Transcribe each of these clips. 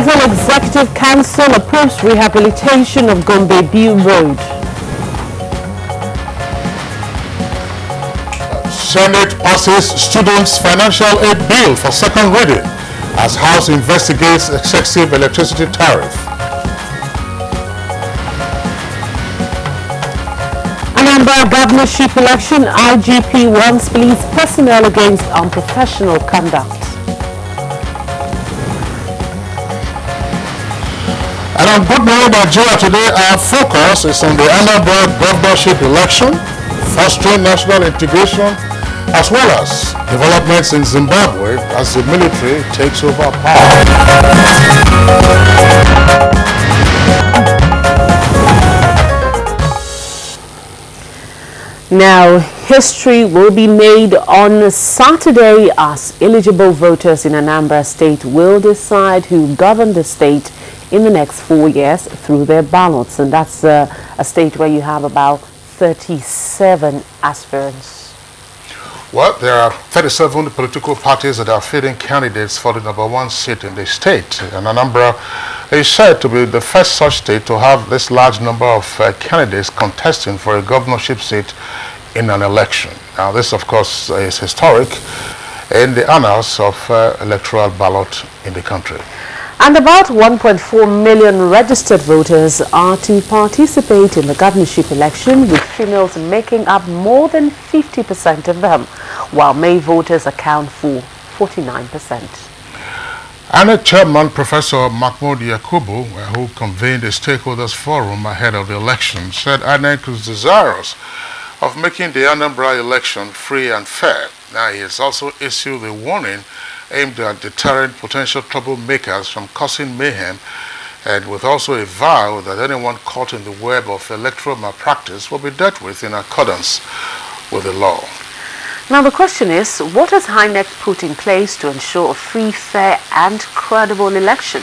Federal Executive Council approves rehabilitation of Gombe-Biu Road. Senate passes Students' Financial Aid Bill for second reading as House investigates excessive electricity tariff. Anambra governorship election, IGP warns police personnel against unprofessional conduct. And on Good Morning Nigeria today, our focus is on the Anambra governorship election, fostering national integration, as well as developments in Zimbabwe as the military takes over power. Now, history will be made on Saturday as eligible voters in Anambra State will decide who govern the state in the next 4 years through their ballots. And that's a state where you have about 37 aspirants. Well, there are 37 political parties that are fielding candidates for the #1 seat in the state. And Anambra is said to be the first such state to have this large number of candidates contesting for a governorship seat in an election. Now, this, of course, is historic in the annals of electoral ballot in the country. And about 1.4 million registered voters are to participate in the governorship election, with females making up more than 50% of them, while male voters account for 49%. INEC Chairman Professor Mahmoud Yakubu, who convened a stakeholders forum ahead of the election, said INEC is desirous of making the Anambra election free and fair. Now, he has also issued a warning aimed at deterring potential troublemakers from causing mayhem, and with also a vow that anyone caught in the web of electoral malpractice will be dealt with in accordance with the law. Now the question is, what has INEC put in place to ensure a free, fair and credible election?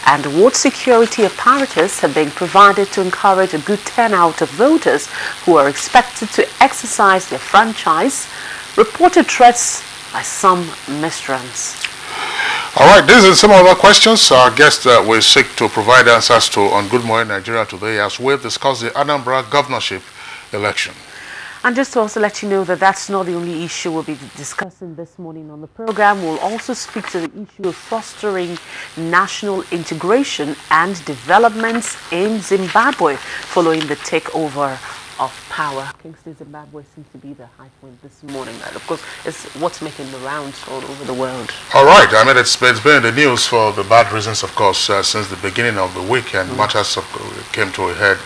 And what security apparatus have been provided to encourage a good turnout of voters who are expected to exercise their franchise? Reported threats by some miscreants. All right, these are some other questions our guests will seek to provide answers to on Good Morning Nigeria today as we discuss the Anambra governorship election. And just to also let you know that that's not the only issue we'll be discussing this morning on the program. We'll also speak to the issue of fostering national integration and developments in Zimbabwe following the takeover of power. Kingsley, Zimbabwe seems to be the high point this morning. And of course, it's what's making the rounds all over the world. All right. I mean, it's been in the news for the bad reasons, of course, since the beginning of the week, and matters came to a head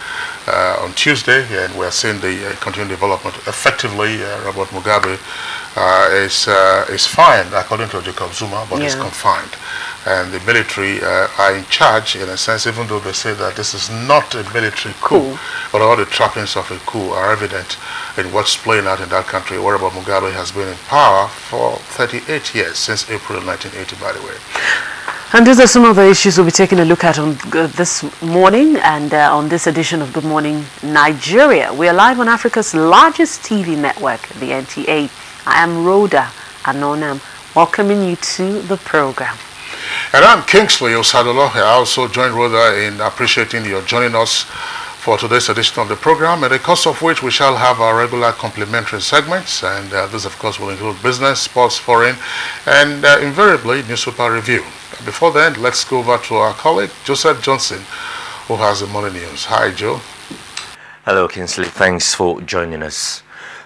on Tuesday, and we're seeing the continued development. Effectively, Robert Mugabe is fine, according to Jacob Zuma, but is confined. And the military are in charge, in a sense, even though they say that this is not a military coup, but all the trappings of a coup are evident in what's playing out in that country, where Robert Mugabe has been in power for 38 years, since April 1980, by the way. And these are some of the issues we'll be taking a look at on this morning and on this edition of Good Morning Nigeria. We are live on Africa's largest TV network, the NTA. I am Rhoda Anonam, welcoming you to the program. And I'm Kingsley Osadolo. I also join Rhoda in appreciating your joining us for today's edition of the program, in the course of which we shall have our regular complimentary segments, and this of course will include business, sports, foreign, and invariably newspaper review. Before then, let's go over to our colleague Joseph Johnson, who has the morning news. Hi, Joe. Hello, Kingsley. Thanks for joining us.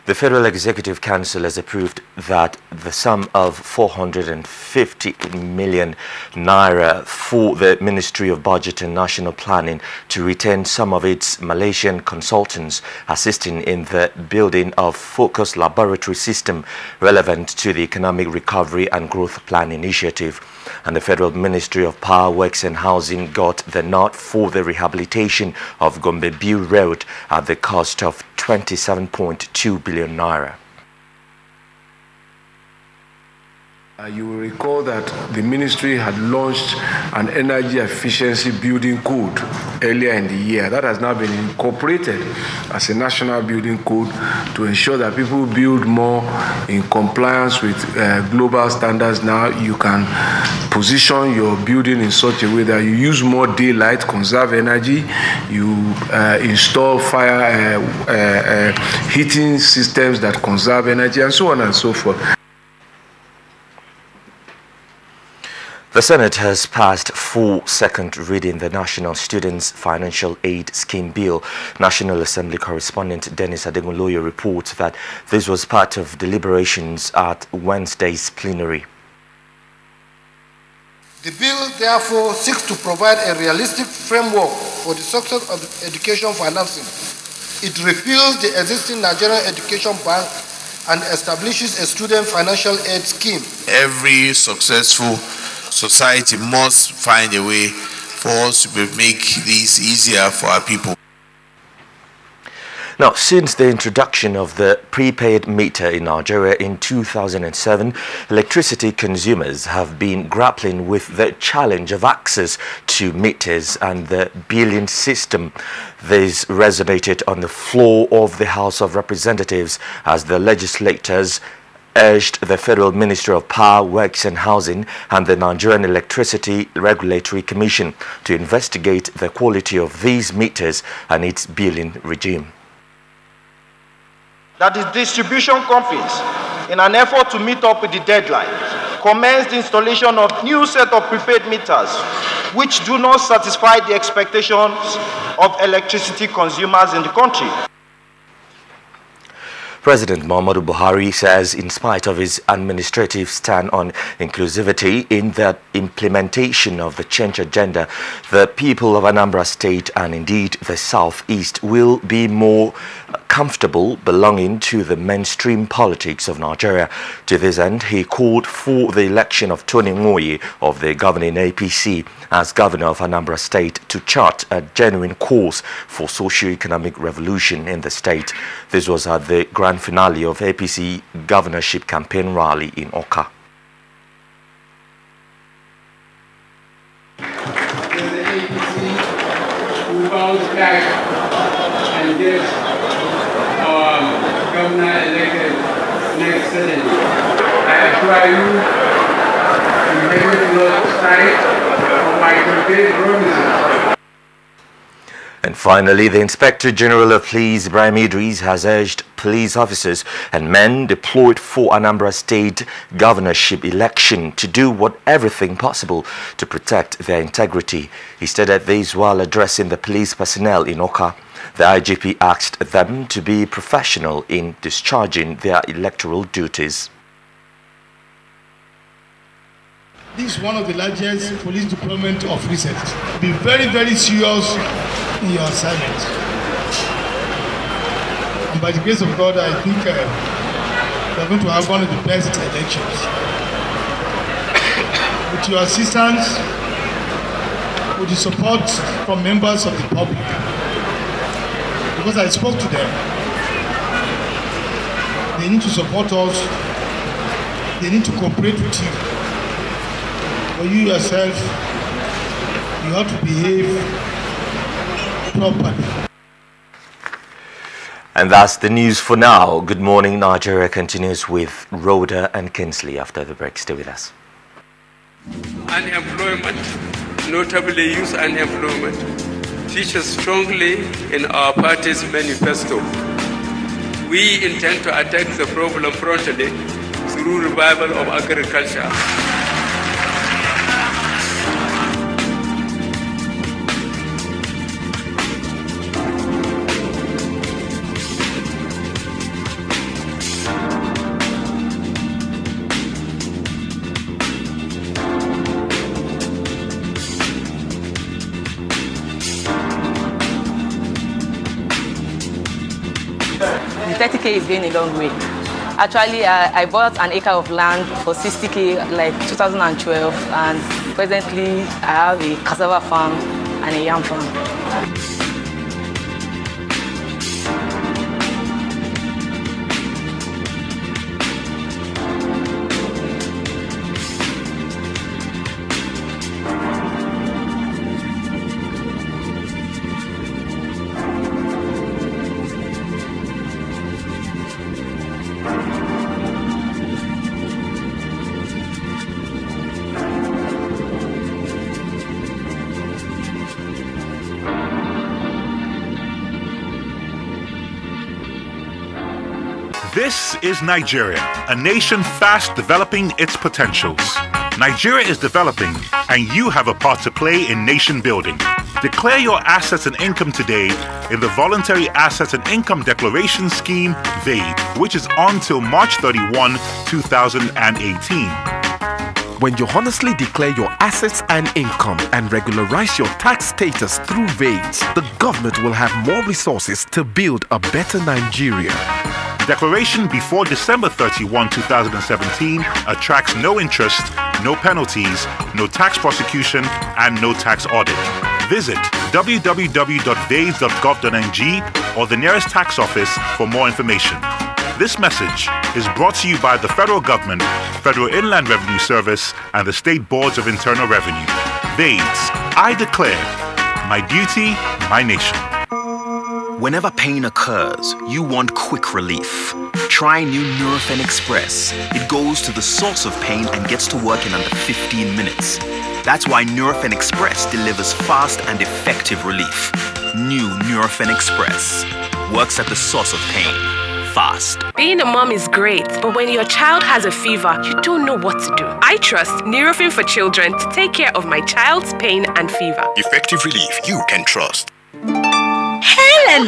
The Federal Executive Council has approved that the sum of 450 million naira for the Ministry of Budget and National Planning to retain some of its Malaysian consultants assisting in the building of focused laboratory system relevant to the Economic Recovery and Growth Plan initiative. And the Federal Ministry of Power, Works and Housing got the nod for the rehabilitation of Gombe-Biu Road at the cost of 27.2 billion naira. You will recall that the ministry had launched an energy efficiency building code earlier in the year. That has now been incorporated as a national building code to ensure that people build more in compliance with global standards. Now you can position your building in such a way that you use more daylight, conserve energy, you install fire heating systems that conserve energy, and so on and so forth. The Senate has passed for second reading the National Students Financial Aid Scheme Bill. National Assembly correspondent Dennis Adegunloye reports that this was part of deliberations at Wednesday's plenary. The bill therefore seeks to provide a realistic framework for the success of education financing. It repeals the existing Nigerian Education Bank and establishes a student financial aid scheme. Every successful society must find a way for us to make this easier for our people. Now, since the introduction of the prepaid meter in Nigeria in 2007, electricity consumers have been grappling with the challenge of access to meters and the billing system. This resonated on the floor of the House of Representatives as the legislators urged the Federal Ministry of Power, Works and Housing and the Nigerian Electricity Regulatory Commission to investigate the quality of these meters and its billing regime. That the distribution companies, in an effort to meet up with the deadline, commenced installation of new set of prepaid meters which do not satisfy the expectations of electricity consumers in the country. President Muhammadu Buhari says in spite of his administrative stand on inclusivity in the implementation of the change agenda, the people of Anambra State and indeed the Southeast will be more comfortable belonging to the mainstream politics of Nigeria. To this end, he called for the election of Tony Nwoye of the governing APC as governor of Anambra State to chart a genuine course for socio-economic revolution in the state. This was at the grand finale of APC governorship campaign rally in Awka. The APC will bounce back and get our governor elected next Saturday. I assure you, you may not sight of my campaign promises. And finally, the Inspector General of Police, Ibrahim Idris, has urged police officers and men deployed for Anambra State governorship election to do everything possible to protect their integrity. He stated this while addressing the police personnel in Awka. The IGP asked them to be professional in discharging their electoral duties. This is one of the largest police deployment of recent. Be very, very serious in your assignment. And by the grace of God, I think we are going to have one of the best elections. With your assistance, with the support from members of the public, because I spoke to them, they need to support us, they need to cooperate with you. For you yourself, you have to behave properly. And that's the news for now. Good morning, Nigeria continues with Rhoda and Kinsley after the break. Stay with us. Unemployment, notably youth unemployment, features strongly in our party's manifesto. We intend to attack the problem frontally through revival of agriculture. The 30K is going a long way. Actually, I bought an acre of land for 60K like 2012, and presently I have a cassava farm and a yam farm. This is Nigeria, a nation fast developing its potentials. Nigeria is developing, and you have a part to play in nation building. Declare your assets and income today in the Voluntary Assets and Income Declaration Scheme, VADE, which is on till March 31, 2018. When you honestly declare your assets and income and regularize your tax status through VADE, the government will have more resources to build a better Nigeria. Declaration before December 31, 2017 attracts no interest, no penalties, no tax prosecution, and no tax audit. Visit www.vades.gov.ng or the nearest tax office for more information. This message is brought to you by the federal government, Federal Inland Revenue Service, and the State Boards of Internal Revenue. VADES, I declare, my duty, my nation. Whenever pain occurs, you want quick relief. Try new Nurofen Express. It goes to the source of pain and gets to work in under 15 minutes. That's why Nurofen Express delivers fast and effective relief. New Nurofen Express works at the source of pain. Fast. Being a mom is great, but when your child has a fever, you don't know what to do. I trust Nurofen for Children to take care of my child's pain and fever. Effective relief you can trust. Helen!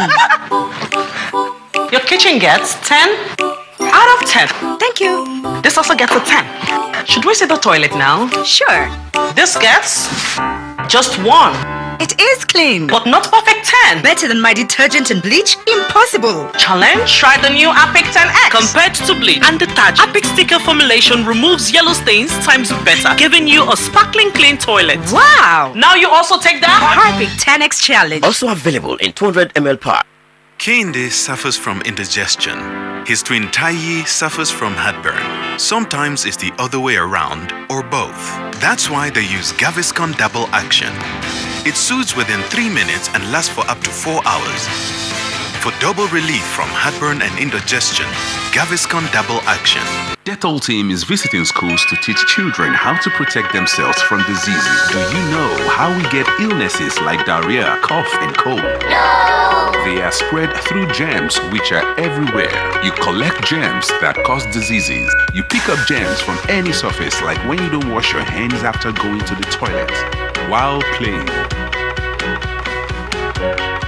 Your kitchen gets 10 out of 10. Thank you. This also gets a 10. Should we see the toilet now? Sure. This gets just 1. It is clean. But not perfect 10. Better than my detergent and bleach? Impossible. Challenge? Try the new Apic 10X. Compared to bleach and detergent, Apic sticker formulation removes yellow stains times better, giving you a sparkling clean toilet. Wow. Now you also take that Apic 10X challenge. Also available in 200 ml pack. Kehinde suffers from indigestion. His twin Taiyi suffers from heartburn. Sometimes it's the other way around, or both. That's why they use Gaviscon Double Action. It soothes within 3 minutes and lasts for up to 4 hours. For double relief from heartburn and indigestion, Gaviscon Double Action. Dettol team is visiting schools to teach children how to protect themselves from diseases. Do you know how we get illnesses like diarrhea, cough, and cold? No! They are spread through germs which are everywhere. You collect germs that cause diseases. You pick up germs from any surface, like when you don't wash your hands after going to the toilet, while playing.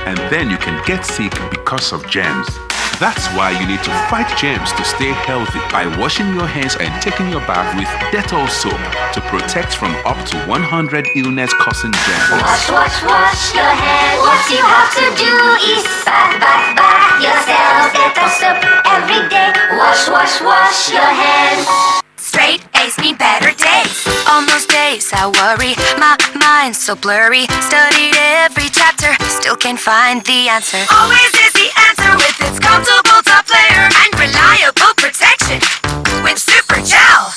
And then you can get sick because of germs. That's why you need to fight germs to stay healthy by washing your hands and taking your bath with Dettol soap to protect from up to 100 illness-causing germs. Wash, wash, wash your hands. What you have to do is bath yourself. Dettol soap every day. Wash, wash, wash your hands. Straight A's mean better days. On those days I worry, my mind's so blurry. Studied every chapter, still can't find the answer. Always is the answer with its comfortable top layer and reliable protection with Super Gel.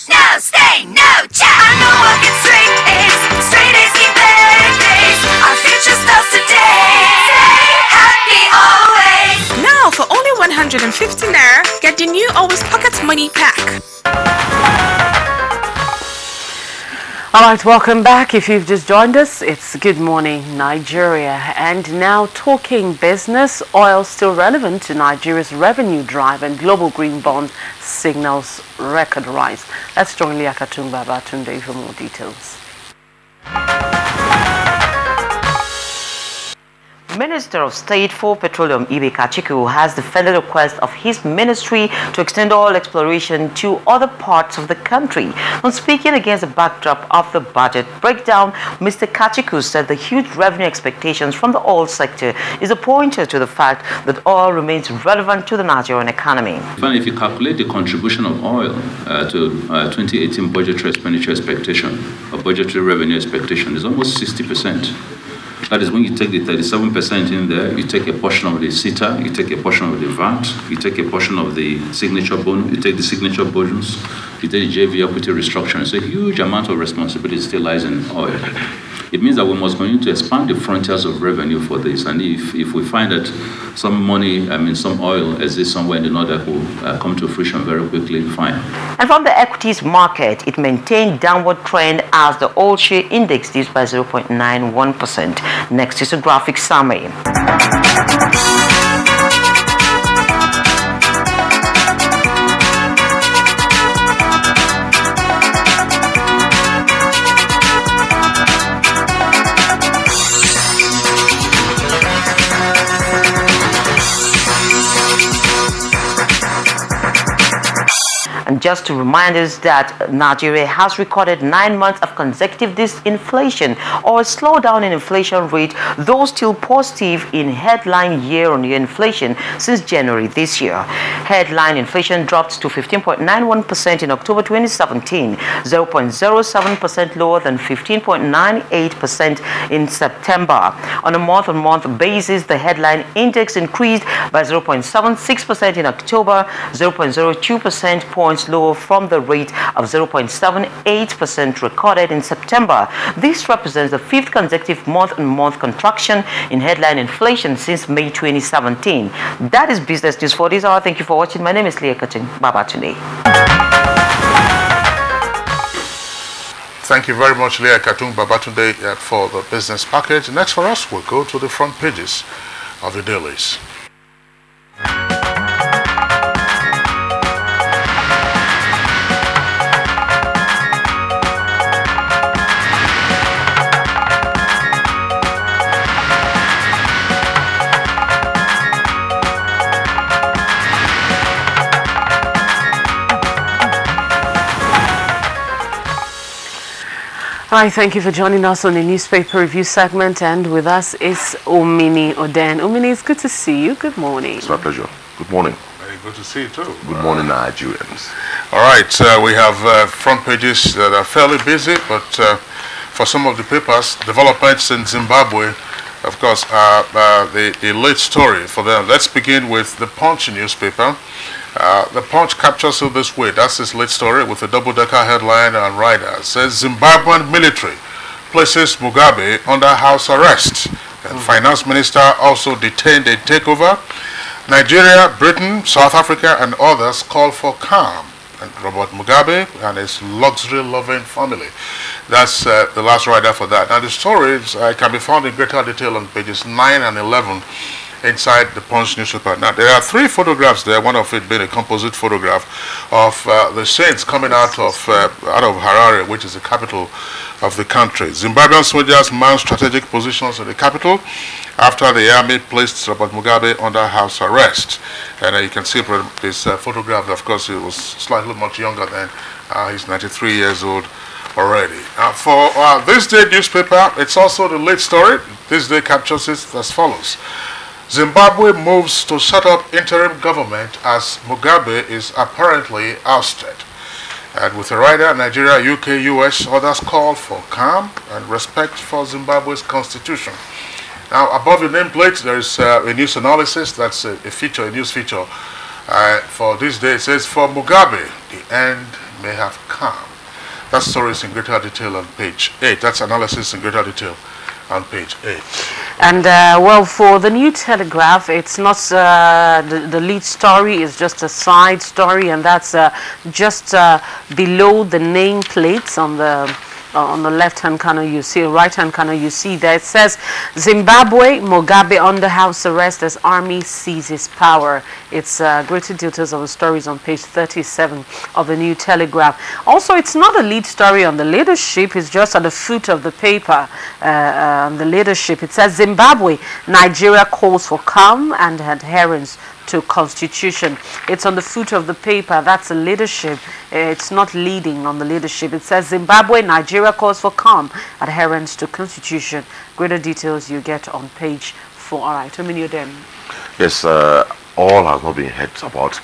No stain, no gel. I know what gets straight A's. Straight A's mean better days. Our future starts today. Stay happy always. Now for only 150 naira, get the new Always Pocket Money Pack. All right, welcome back. If you've just joined us, it's Good Morning Nigeria. And now talking business, oil still relevant to Nigeria's revenue drive and global green bond signals record rise. Let's join Liakatumba Batunde for more details. Minister of State for Petroleum Ibe Kachiku has defended the request of his ministry to extend oil exploration to other parts of the country. When speaking against the backdrop of the budget breakdown, Mr. Kachiku said the huge revenue expectations from the oil sector is a pointer to the fact that oil remains relevant to the Nigerian economy. If you calculate the contribution of oil to 2018 budgetary expenditure expectation, or budgetary revenue expectation, is almost 60%. That is when you take the 37% in there, you take a portion of the SITA, you take a portion of the VAT, you take a portion of the signature bonus, you take the signature bonus, you take the JV equity restructuring. So a huge amount of responsibility still lies in oil. It means that we must continue to expand the frontiers of revenue for this. And if we find that some money, some oil exists somewhere in the north that will come to fruition very quickly, fine. And from the equities market, it maintained downward trend as the oil share index dipped by 0.91%. Next is a graphic summary. just to remind us that Nigeria has recorded 9 months of consecutive disinflation, or a slowdown in inflation rate, though still positive in headline year-on-year inflation since January this year. Headline inflation dropped to 15.91% in October 2017, 0.07% lower than 15.98% in September. On a month-on-month basis, the headline index increased by 0.76% in October, 0.02 percent points lower from the rate of 0.78% recorded in September. This represents the 5th consecutive month-on-month contraction in headline inflation since May 2017. That is business news for this hour. Thank you for watching. My name is Leah Katin. Babatunde. Thank you very much, Leah Katung Babatunde, for the business package. Next for us, we'll go to the front pages of the dailies. Hi, thank you for joining us on the newspaper review segment, and with us is Omini Oden. Omini, it's good to see you. Good morning. It's my pleasure. Good morning. Very good to see you too. Good morning, Nigerians. All right, we have front pages that are fairly busy, but for some of the papers, developments in Zimbabwe, of course, are the late story for them. Let's begin with the Punch newspaper. The Punch captures it this way. That's his lead story with a double-decker headline and rider. It says Zimbabwean military places Mugabe under house arrest. And finance minister also detained in takeover. Nigeria, Britain, South Africa and others call for calm. And Robert Mugabe and his luxury-loving family. That's the last rider for that. Now the stories can be found in greater detail on pages 9 and 11. Inside the Punch newspaper. Now, there are 3 photographs there, one of it being a composite photograph of the saints coming out of Harare, which is the capital of the country. Zimbabwean soldiers mount strategic positions in the capital after the army placed Robert Mugabe under house arrest. And you can see this photograph. Of course, he was slightly much younger than he's 93 years old already. For This Day newspaper, it's also the late story. This Day captures it as follows. Zimbabwe moves to set up interim government as Mugabe is apparently ousted. And with a rider, Nigeria, UK, US, others call for calm and respect for Zimbabwe's constitution. Now, above the nameplate, there is a news analysis. That's a news feature for this day. It says, for Mugabe, the end may have come. That story is in greater detail on page 8. That's analysis in greater detail on page 8. And well, for the New Telegraph, it's not the lead story is just a side story, and that's just below the nameplates on the left-hand corner. You see, right-hand corner, you see there it says Zimbabwe, Mugabe under house arrest as army seizes power. It's greater details of the stories on page 37 of the New Telegraph. Also, it's not a lead story on the leadership. It's just at the foot of the paper on the leadership. It says Zimbabwe, Nigeria calls for calm and adherence to constitution. It's on the foot of the paper. That's the leadership. It's not leading on the leadership. It says Zimbabwe, Nigeria calls for calm, adherence to constitution. Greater details you get on page 4. All right, then. Yes, all has not been heard about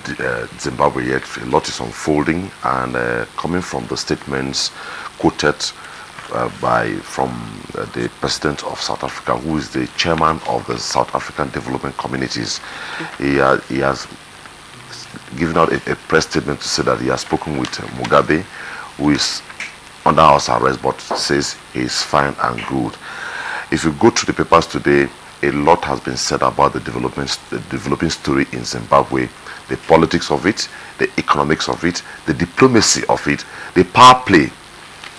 Zimbabwe yet. A lot is unfolding, and coming from the statements quoted from the president of South Africa, who is the chairman of the South African Development Communities. He has given out a press statement to say that he has spoken with Mugabe, who is under house arrest, but says he is fine and good. If you go through the papers today, a lot has been said about the developing story in Zimbabwe, the politics of it, the economics of it, the diplomacy of it, the power play,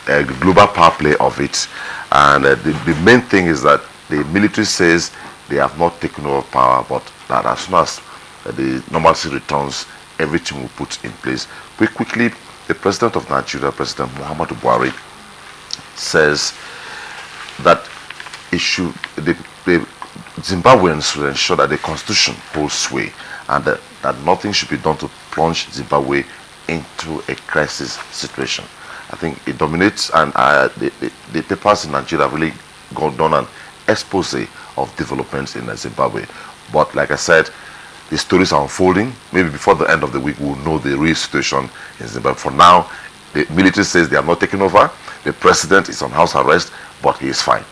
the global power play of it. And the main thing is that the military says they have not taken over power, but that as soon as the normalcy returns, everything will put in place. Very quickly, the president of Nigeria, President Muhammadu Buhari, says that the Zimbabweans should ensure that the constitution holds sway, and that nothing should be done to plunge Zimbabwe into a crisis situation. I think it dominates, and the papers in Nigeria have really gone down an expose of developments in Zimbabwe. But like I said, the stories are unfolding. Maybe before the end of the week, we'll know the real situation in Zimbabwe. For now, the military says they are not taking over. The president is on house arrest, but he is fine.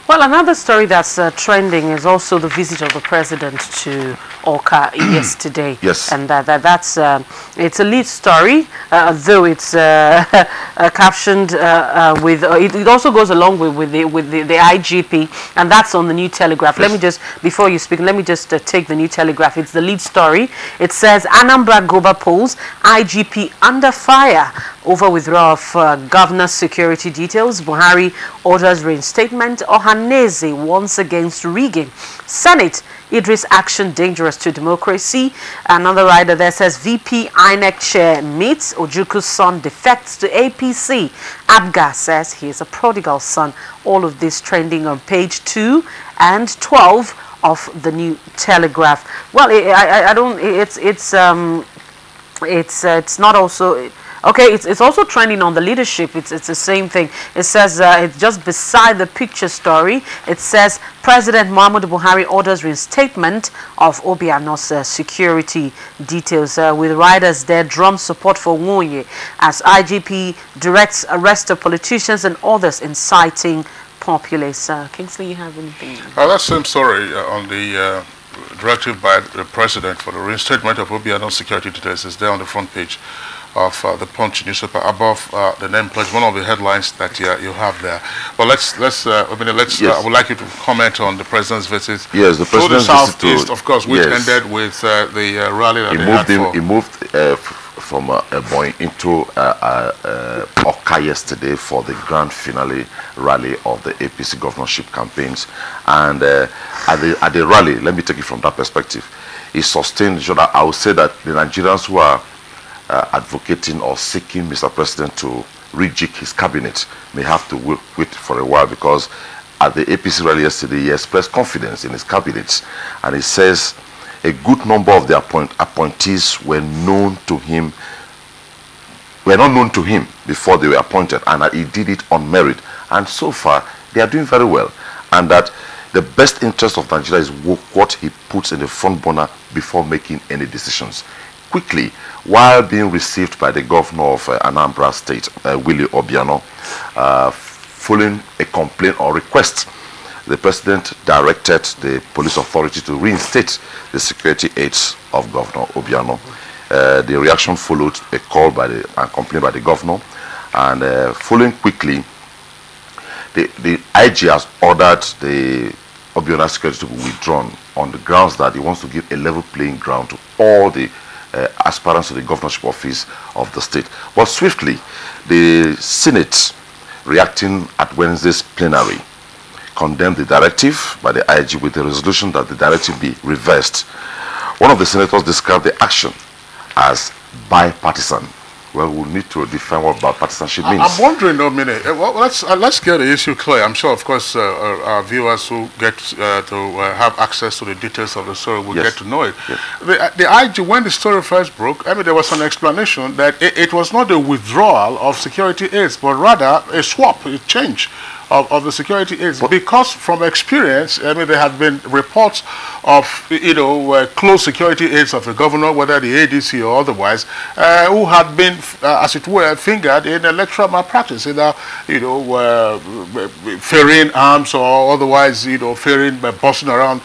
Well, another story that's trending is also the visit of the president to Awka yesterday. Yes. And that's it's a lead story, though it's captioned with it also goes along with the IGP, and that's on the New Telegraph. Yes. Let me just, before you speak, let me just take the New Telegraph. It's the lead story. It says Anambra Goba polls, IGP under fire over withdrawal of governor's security details. Buhari orders reinstatement. Ohaneze once against rigging. Senate, Idris action dangerous to democracy. Another rider there says VP INEC chair meets. Ojuku's son defects to APC. Abga says he is a prodigal son. All of this trending on page 2 and 12 of the New Telegraph. Well, I don't. It's not also. Okay, it's also trending on the leadership. It's the same thing. It says it's just beside the picture story. It says President Muhammadu Buhari orders reinstatement of Obiano's security details. With riders there, drum support for Nwonye as IGP directs arrest of politicians and others inciting populace. Kingsley, you have anything? That same story on the directive by the president for the reinstatement of Obiano's security details is there on the front page of the Punch newspaper above the name pledge, one of the headlines that you have there. But let's I would like you to comment on the president's visit. Yes, the president's to the southeast, of course, which ended with the rally that he moved from Ebonyi into Awka yesterday for the grand finale rally of the APC governorship campaigns. And at the rally, let me take it from that perspective. He sustained, I would say that the Nigerians who are advocating or seeking Mr. President to rejig his cabinet may have to wait for a while, because at the APC rally yesterday he expressed confidence in his cabinet, and he says a good number of the appointees were not known to him before they were appointed, and that he did it on merit, and so far they are doing very well, and that the best interest of Nigeria is what he puts in the front burner before making any decisions. Quickly, while being received by the governor of Anambra State, Willie Obiano, following a complaint or request, the president directed the police authority to reinstate the security aids of Governor Obiano. The reaction followed a call by the complaint by the governor, and following quickly, the IG has ordered the Obiano security to be withdrawn on the grounds that he wants to give a level playing ground to all the aspirants to the governorship office of the state. But swiftly, the Senate, reacting at Wednesday's plenary, condemned the directive by the IG with a resolution that the directive be reversed. One of the senators described the action as bipartisan. Well, we'll need to define what bipartisanship means. I'm wondering, let's get the issue clear. I'm sure, of course, our viewers who get to have access to the details of the story will get to know it. Yes. The IG, when the story first broke, I mean, there was an explanation that it was not a withdrawal of security aids, but rather a swap, a change of the security aids, because from experience, I mean, there had been reports of, close security aids of the governor, whether the ADC or otherwise, who had been, as it were, fingered in electoral malpractice, either, ferrying arms or otherwise, ferrying, bossing around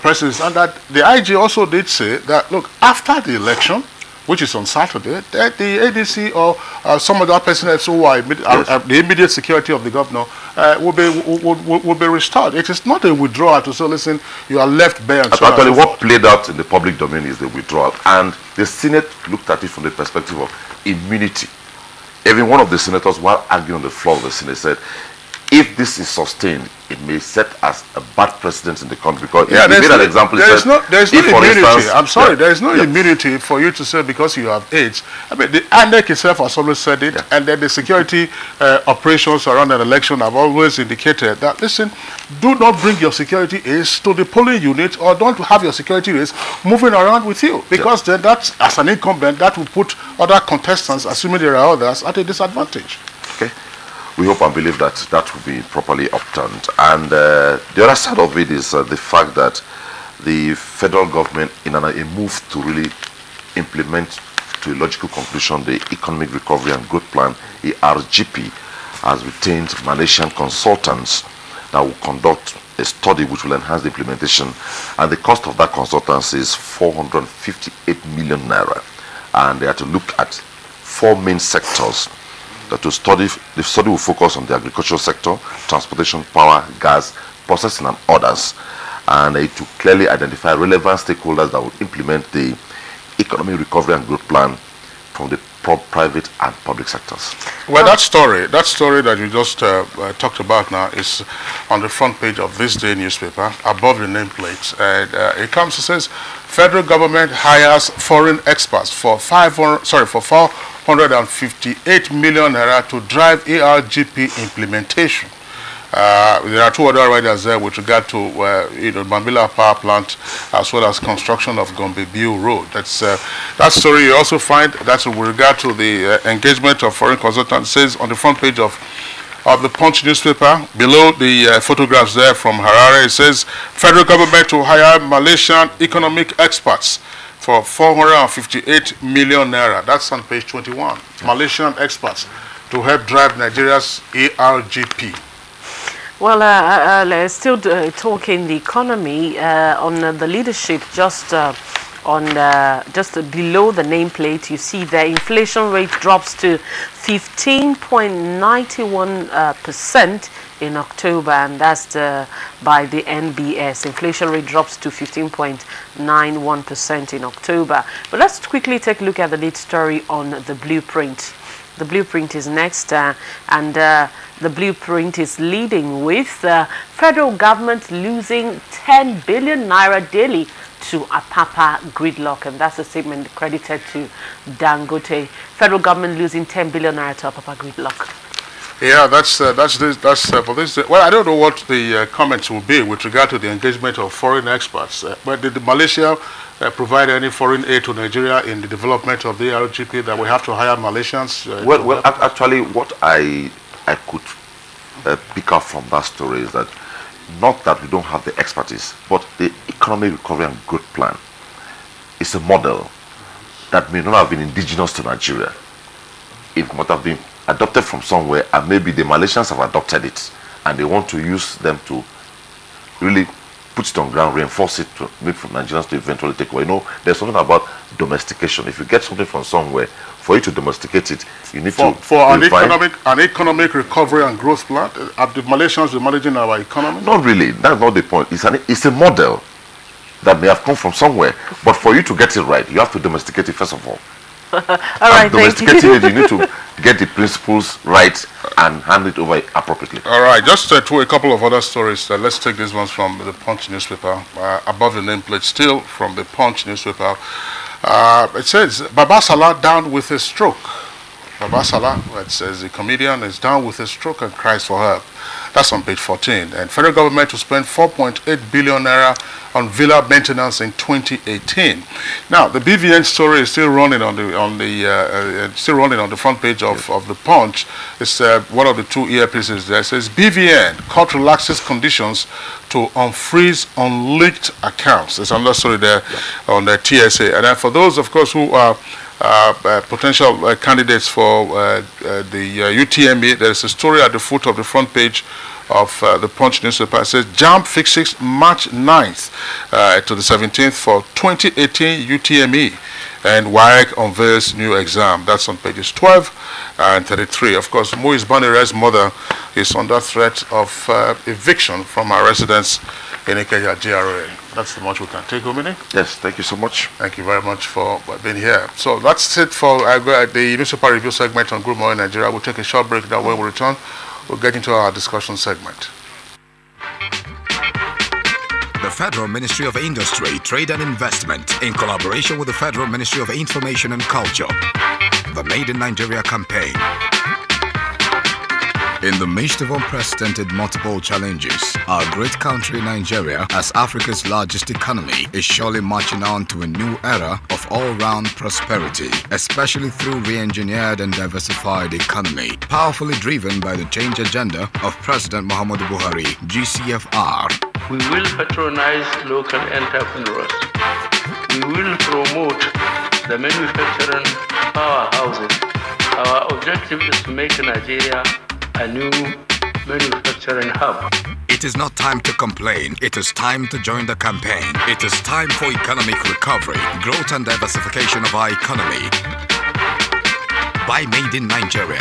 presidents. And that the IG also did say that, look, after the election, which is on Saturday, that the ADC or some of the personnel who are the immediate security of the governor will be restored. It is not a withdrawal to say, listen, you are left bare. And actually, what played out in the public domain is the withdrawal, and the Senate looked at it from the perspective of immunity. Even one of the senators, while arguing on the floor of the Senate, said, if this is sustained, it may set as a bad precedent in the country. Because yeah, there's no immunity. Instance, I'm sorry, there is no immunity for you to say because you have AIDS. I mean, the ANEC itself has always said it, and then the security operations around an election have always indicated that, listen, do not bring your security aids to the polling unit, or don't have your security aids moving around with you, because then that, as an incumbent, that will put other contestants, assuming there are others, at a disadvantage. Okay. We hope and believe that that will be properly upturned. And the other side of it is the fact that the federal government, in a move to really implement to a logical conclusion the Economic Recovery and Growth Plan, ERGP, has retained Malaysian consultants that will conduct a study which will enhance the implementation. And the cost of that consultancy is 458 million naira. And they are to look at 4 main sectors. That the study will focus on the agricultural sector, transportation, power, gas, processing, and others, and to clearly identify relevant stakeholders that will implement the Economic Recovery and Growth Plan from the private and public sectors. Well, that story that you just talked about now is on the front page of this day newspaper, above the nameplate, and it comes. It says, federal government hires foreign experts for 458 million naira to drive ERGP implementation. There are 2 other riders there with regard to Mambila Power Plant, as well as construction of Gombe Biu Road. That's that story. You also find that's with regard to the engagement of foreign consultants. Says on the front page of the Punch newspaper, below the photographs there from Harare, it says federal government to hire Malaysian economic experts for 458 million naira. That's on page 21. Malaysian experts to help drive Nigeria's ERGP. Well, still talking the economy on the leadership, just below the nameplate, you see the inflation rate drops to 15.91% in October, and that's by the NBS. Inflation rate drops to 15.91% in October. But let's quickly take a look at the lead story on the blueprint. The blueprint is next, and the blueprint is leading with federal government losing 10 billion naira daily to Apapa gridlock, and that's a statement credited to Dangote. Federal government losing 10 billion naira to Apapa gridlock. Yeah, that's for this. Well, I don't know what the comments will be with regard to the engagement of foreign experts. But did Malaysia provide any foreign aid to Nigeria in the development of the ERGP that we have to hire Malaysians? Well, actually, what I could pick up from that story is that not that we don't have the expertise, but the Economic Recovery and Growth Plan is a model that may not have been indigenous to Nigeria. It might have been adopted from somewhere, and maybe the Malaysians have adopted it, and they want to use them to really put it on ground, reinforce it to make Nigerians to eventually take away. You know, there's something about domestication. If you get something from somewhere, for you to domesticate it, you need to an economic recovery and growth plan. Are the Malaysians managing our economy? Not really. That's not the point. It's a model that may have come from somewhere, but for you to get it right, you have to domesticate it first of all. All right, domesticating it, you need to get the principles right and hand it over appropriately. All right, just to a couple of other stories. Let's take these ones from the Punch newspaper. Above the nameplate, still from the Punch newspaper. It says, Baba Salah down with a stroke. Baba Salah, it says the comedian, is down with a stroke and cries for help. That's on page 14. And federal government to spend 4.8 billion naira on villa maintenance in 2018. Now, the BVN story is still running on the front page of the Punch. It's one of the 2 earpieces there. It says BVN court relaxes conditions to unfreeze unlinked accounts. There's another story there on the TSA. And then for those, of course, who are potential candidates for the UTME, there's a story at the foot of the front page of the Punch newspaper. It says JAMB fixes March 9th to the 17th for 2018 UTME, and WAEC unveils new exam. That's on pages 12 and 33. Of course, Moise Banire's mother is under threat of eviction from her residence in Ikeja GRA. That's the much we can take, Omini. Yes, thank you so much. Thank you very much for being here. So that's it for the newspaper review segment on Good Morning Nigeria. We'll take a short break. That when we return, we'll get into our discussion segment. The Federal Ministry of Industry, Trade and Investment, in collaboration with the Federal Ministry of Information and Culture, the Made in Nigeria campaign. In the midst of unprecedented multiple challenges, our great country Nigeria, as Africa's largest economy, is surely marching on to a new era of all-round prosperity, especially through re-engineered and diversified economy, powerfully driven by the change agenda of President Muhammadu Buhari, GCFR. We will patronize local entrepreneurs. We will promote the manufacturing powerhouses. Our objective is to make Nigeria a new manufacturing hub. It is not time to complain. It is time to join the campaign. It is time for economic recovery, growth and diversification of our economy by Made in Nigeria.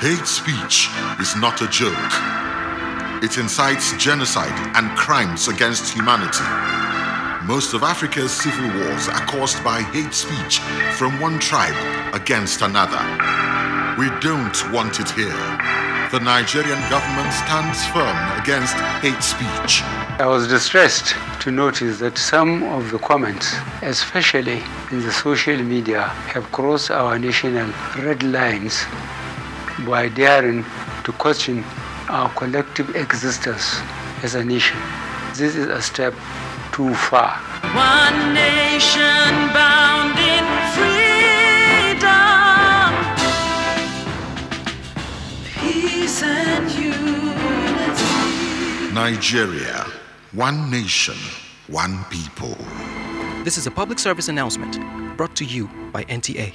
Hate speech is not a joke. It incites genocide and crimes against humanity. Most of Africa's civil wars are caused by hate speech from one tribe against another. We don't want it here. The Nigerian government stands firm against hate speech. I was distressed to notice that some of the comments, especially in the social media, have crossed our national red lines by daring to question our collective existence as a nation. This is a step too far. One nation bound in freedom, peace and unity. Nigeria, one nation, one people. This is a public service announcement brought to you by NTA.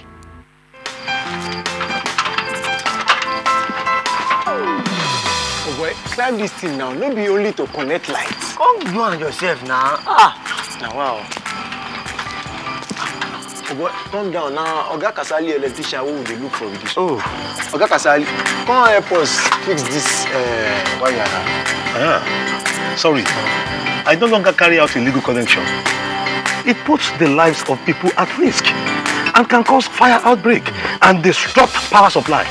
Oh boy, climb this thing now, not be only to connect lights. Come you and yourself now. Now wow. Oh boy, come down now. Oga Kasali electrician, who will they look for with this? Oh, Oga Kasali, come help us fix this wire now. Sorry, I no longer carry out illegal connection. It puts the lives of people at risk and can cause fire outbreak and disrupt power supply.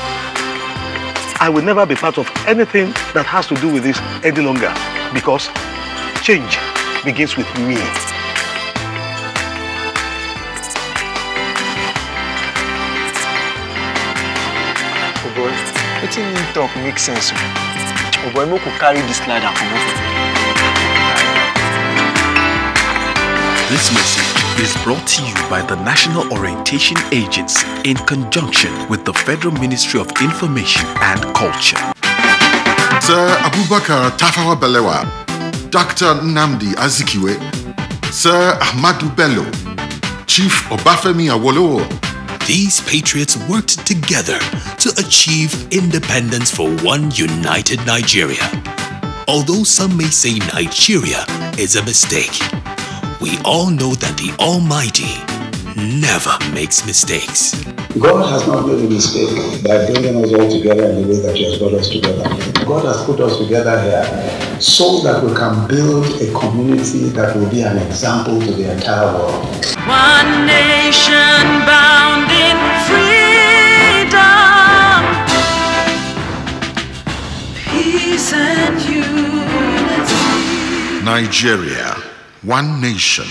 I will never be part of anything that has to do with this any longer because change begins with me. Oh boy, letting him talk makes sense. Oh boy, we could carry this ladder from over. This message is brought to you by the National Orientation Agency in conjunction with the Federal Ministry of Information and Culture. Sir Abubakar Tafawa Balewa, Dr. Nnamdi Azikiwe, Sir Ahmadu Bello, Chief Obafemi Awolowo. These patriots worked together to achieve independence for one united Nigeria. Although some may say Nigeria is a mistake, we all know that the Almighty never makes mistakes. God has not made a mistake by bringing us all together in the way that He has brought us together. God has put us together here so that we can build a community that will be an example to the entire world. One nation bound in freedom, peace and unity. Nigeria, one nation,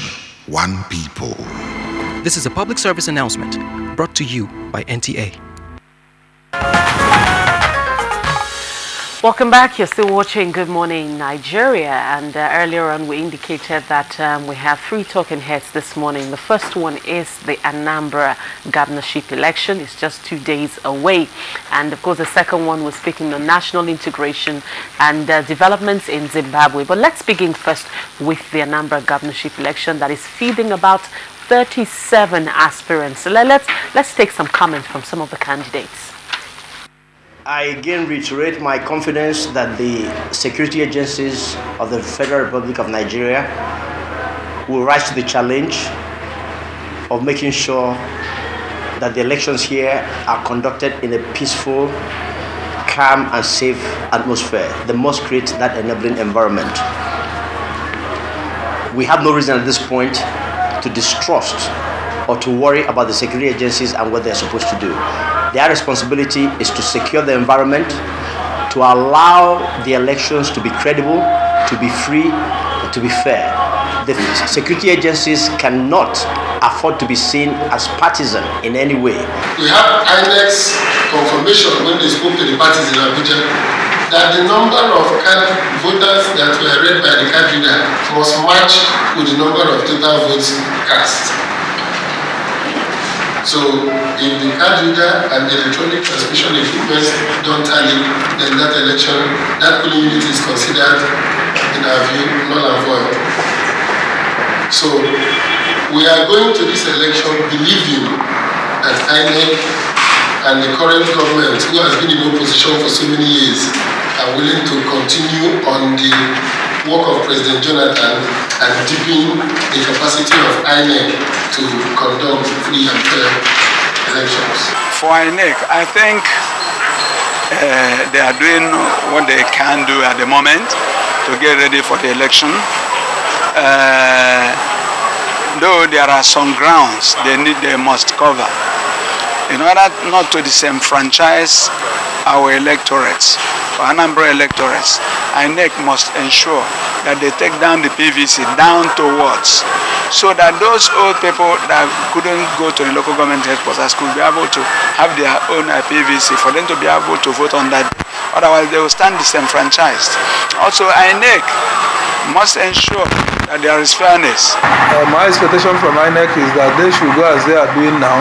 one people. This is a public service announcement brought to you by NTA. Welcome back. You're still watching Good Morning Nigeria, and earlier on we indicated that we have 3 talking heads this morning. The first one is the Anambra governorship election. It's just 2 days away, and of course the second one was speaking on national integration and developments in Zimbabwe. But let's begin first with the Anambra governorship election that is feeding about 37 aspirants. So let's take some comments from some of the candidates. I again reiterate my confidence that the security agencies of the Federal Republic of Nigeria will rise to the challenge of making sure that the elections here are conducted in a peaceful, calm and safe atmosphere. They must create that enabling environment. We have no reason at this point to distrust or to worry about the security agencies and what they're supposed to do. Their responsibility is to secure the environment, to allow the elections to be credible, to be free, and to be fair. The security agencies cannot afford to be seen as partisan in any way. We have INEC's confirmation when they spoke to the parties in Abuja that the number of voters that were read by the card reader must match with the number of total votes cast. So if the card reader and the electronic transmission equipment don't tally, then that election, that polling unit is considered, in our view, null and void. So we are going to this election believing that INEC and the current government, who has been in opposition for so many years, are willing to continue on the work of President Jonathan and deepen the capacity of INEC to conduct free and fair elections. For INEC, I think they are doing what they can do at the moment to get ready for the election. Though there are some grounds they must cover in order not to disenfranchise our electorates, for Anambra electorates. INEC must ensure that they take down the PVC down towards, so that those old people that couldn't go to the local government headquarters could be able to have their own PVC for them to be able to vote on that day. Otherwise, they will stand disenfranchised. Also, INEC must ensure that there is fairness. My expectation from INEC is that they should go as they are doing now,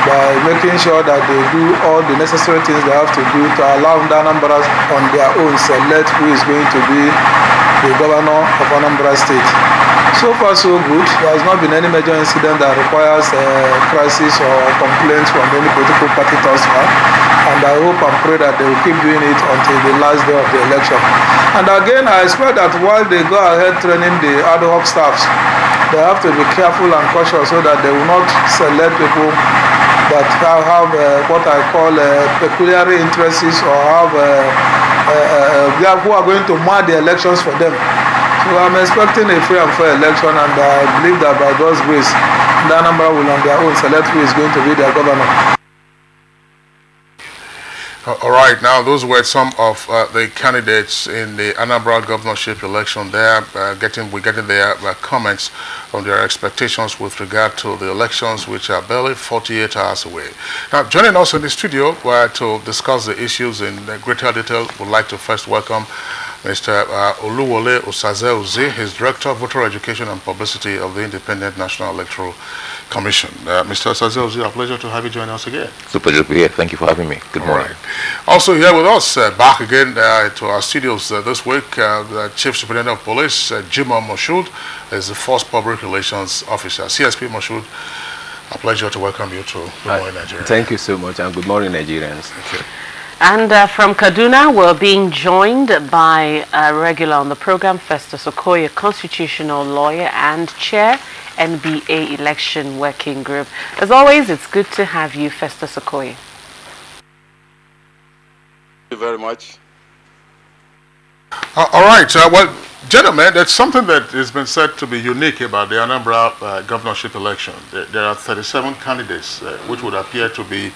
by making sure that they do all the necessary things they have to do to allow the Anambras on their own select who is going to be the governor of Anambra State. So far so good. There has not been any major incident that requires crisis or complaints from any political party thus far. And I hope and pray that they will keep doing it until the last day of the election. And again, I expect that while they go ahead training the ad hoc staffs, they have to be careful and cautious so that they will not select people that have what I call peculiar interests, or have who are going to mar the elections for them. So I'm expecting a free and fair election, and I believe that by God's grace, the Anambra will on their own select who is going to be their governor. All right, now those were some of the candidates in the Anambra governorship election. We're getting their comments on their expectations with regard to the elections, which are barely 48 hours away. Now, joining us in the studio to discuss the issues in greater detail, we'd like to first welcome Mr. Oluwole Osaze-Ozie. He's Director of Voter Education and Publicity of the Independent National Electoral Commission. Mr. Osaze-Ozie, a pleasure to have you join us again. It's a pleasure to be here. Thank you for having me. Good morning. Right. Also here with us, back again to our studios this week, the Chief Superintendent of Police, Jimoh Moshood, is the first Public Relations Officer. CSP Moshood, a pleasure to welcome you to Good Morning Nigeria. Thank you so much, and good morning, Nigerians. Okay. And from Kaduna, we're being joined by a regular on the program, Festus Okoye, constitutional lawyer and chair, NBA Election Working Group. As always, it's good to have you, Festus Okoye. Thank you very much. All right. Well, gentlemen, that's something that has been said to be unique about the Anambra governorship election. There are 37 candidates, which would appear to be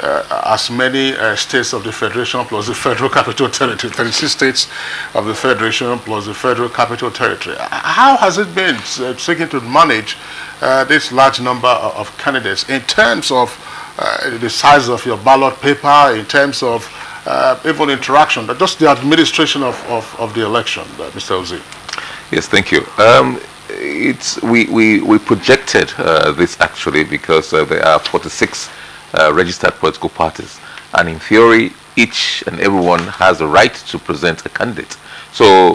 as many states of the Federation plus the Federal Capital Territory, 36 states of the Federation plus the Federal Capital Territory. How has it been seeking to manage this large number of candidates in terms of the size of your ballot paper, in terms of even interaction, just the administration of the election, Mr. Ozie? Yes, thank you. We projected this actually because there are 46 registered political parties, and in theory, each and everyone has a right to present a candidate. So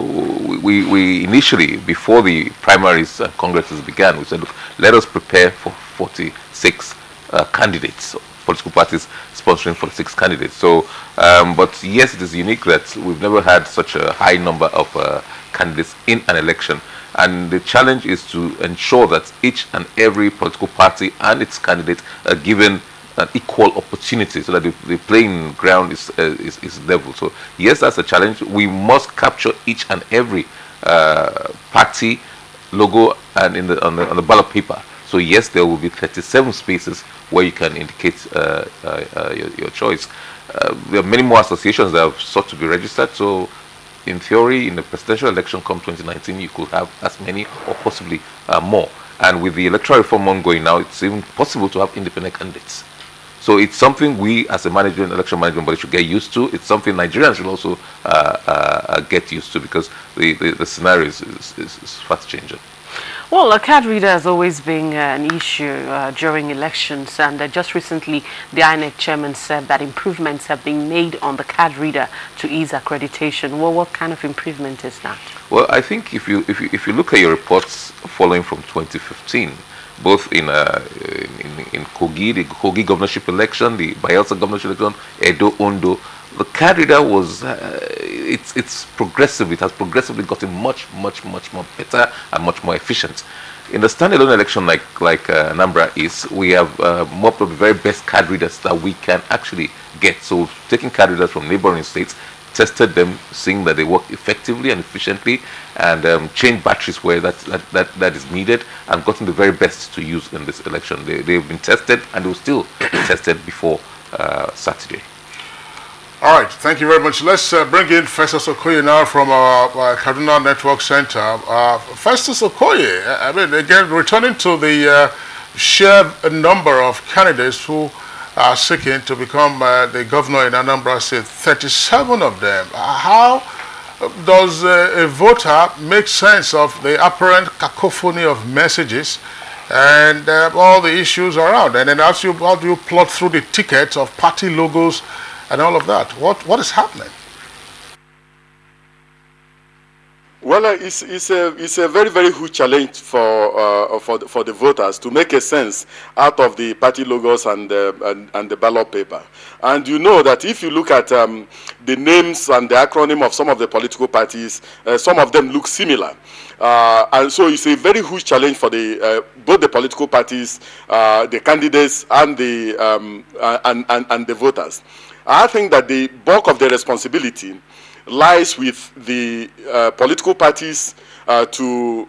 we initially, before the primaries and congresses began, we said, look, let us prepare for 46 candidates, political parties sponsoring 46 candidates. So, but yes, it is unique that we've never had such a high number of candidates in an election. And the challenge is to ensure that each and every political party and its candidate are given an equal opportunity so that the playing ground is level. So yes, that's a challenge. We must capture each and every party logo and on the ballot paper, so So yes, there will be 37 spaces where you can indicate your choice. There are many more associations that have sought to be registered. So in theory, in the presidential election come 2019, you could have as many or possibly more. And with the electoral reform ongoing now, it's even possible to have independent candidates. So it's something we as a election management body should get used to. It's something Nigerians should also get used to, because the scenario is fast changing. Well, a card reader has always been an issue during elections, and just recently the INEC chairman said that improvements have been made on the card reader to ease accreditation. Well, what kind of improvement is that? Well, I think if you look at your reports following from 2015, both in Kogi, the Kogi governorship election, the Bayelsa governorship election, Edo, Ondo, the card reader was it's progressive. It has progressively gotten much more better and much more efficient. In the standalone election like Anambra is, we have more of the very best card readers that we can actually get. So taking card readers from neighboring states, tested them, seeing that they work effectively and efficiently, and changed batteries where that is needed, and gotten the very best to use in this election. They've been tested, and they will still be tested before Saturday. All right, thank you very much. Let's bring in Festus Okoye now from our Kaduna Network Center. Festus Okoye, I mean, again, returning to the sheer number of candidates who are seeking to become the governor in Anambra State, 37 of them. How does a voter make sense of the apparent cacophony of messages and all the issues around? And then how do you plot through the tickets of party logos and all of that? What is happening? Well, it's a very, very huge challenge for the voters to make a sense out of the party logos and the ballot paper. And you know that if you look at the names and the acronym of some of the political parties, some of them look similar. And so it's a very huge challenge for both the political parties, the candidates, and the voters. I think that the bulk of the responsibility lies with the political parties to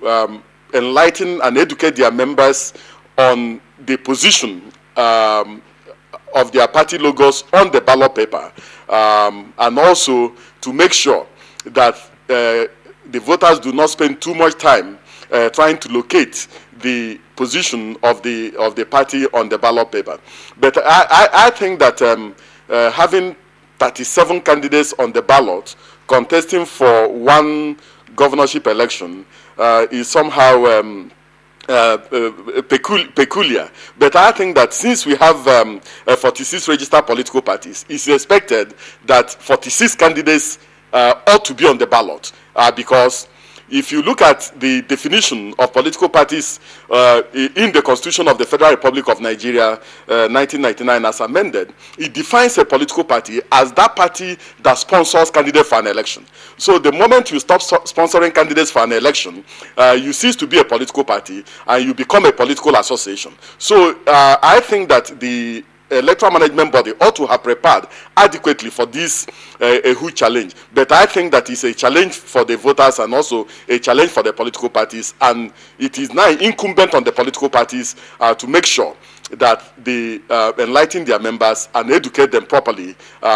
enlighten and educate their members on the position of their party logos on the ballot paper, and also to make sure that the voters do not spend too much time trying to locate the position of the party on the ballot paper. But I think that having 37 candidates on the ballot contesting for one governorship election is somehow peculiar. But I think that since we have 46 registered political parties, it's expected that 46 candidates ought to be on the ballot, because if you look at the definition of political parties in the Constitution of the Federal Republic of Nigeria, 1999 as amended, it defines a political party as that party that sponsors candidates for an election. So the moment you stop sponsoring candidates for an election, you cease to be a political party and you become a political association. So I think that the electoral management body ought to have prepared adequately for this a huge challenge. But I think that it's a challenge for the voters and also a challenge for the political parties, and it is now incumbent on the political parties to make sure that they enlighten their members and educate them properly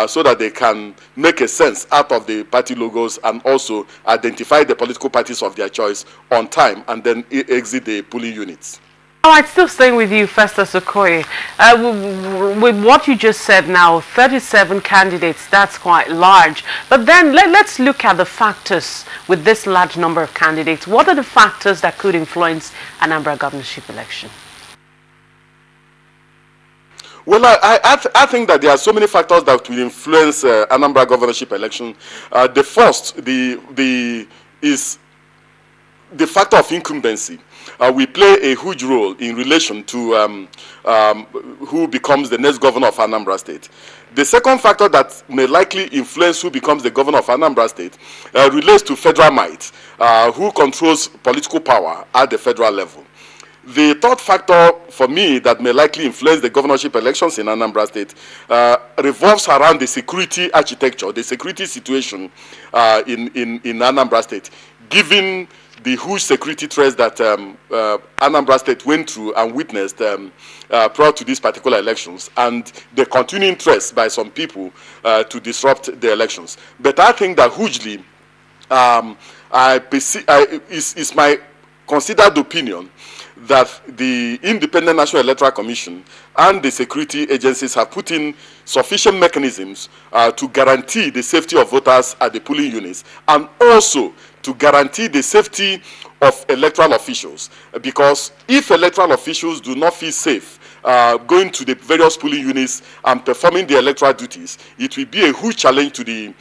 so that they can make a sense out of the party logos and also identify the political parties of their choice on time and then exit the polling units. All right, still staying with you, Festus Okoye. With what you just said now, 37 candidates, that's quite large. But then let's look at the factors with this large number of candidates. What are the factors that could influence Anambra governorship election? Well, I think that there are so many factors that will influence Anambra governorship election. The first is the factor of incumbency. We play a huge role in relation to who becomes the next governor of Anambra State. The second factor that may likely influence who becomes the governor of Anambra State relates to federal might, who controls political power at the federal level. The third factor for me that may likely influence the governorship elections in Anambra State revolves around the security architecture, the security situation in Anambra State, given the huge security threats that Anambra State went through and witnessed prior to these particular elections, and the continuing threats by some people to disrupt the elections. But I think that hugely, is my considered opinion that the Independent National Electoral Commission and the security agencies have put in sufficient mechanisms to guarantee the safety of voters at the polling units, and also to guarantee the safety of electoral officials. Because if electoral officials do not feel safe going to the various polling units and performing the electoral duties, it will be a huge challenge to the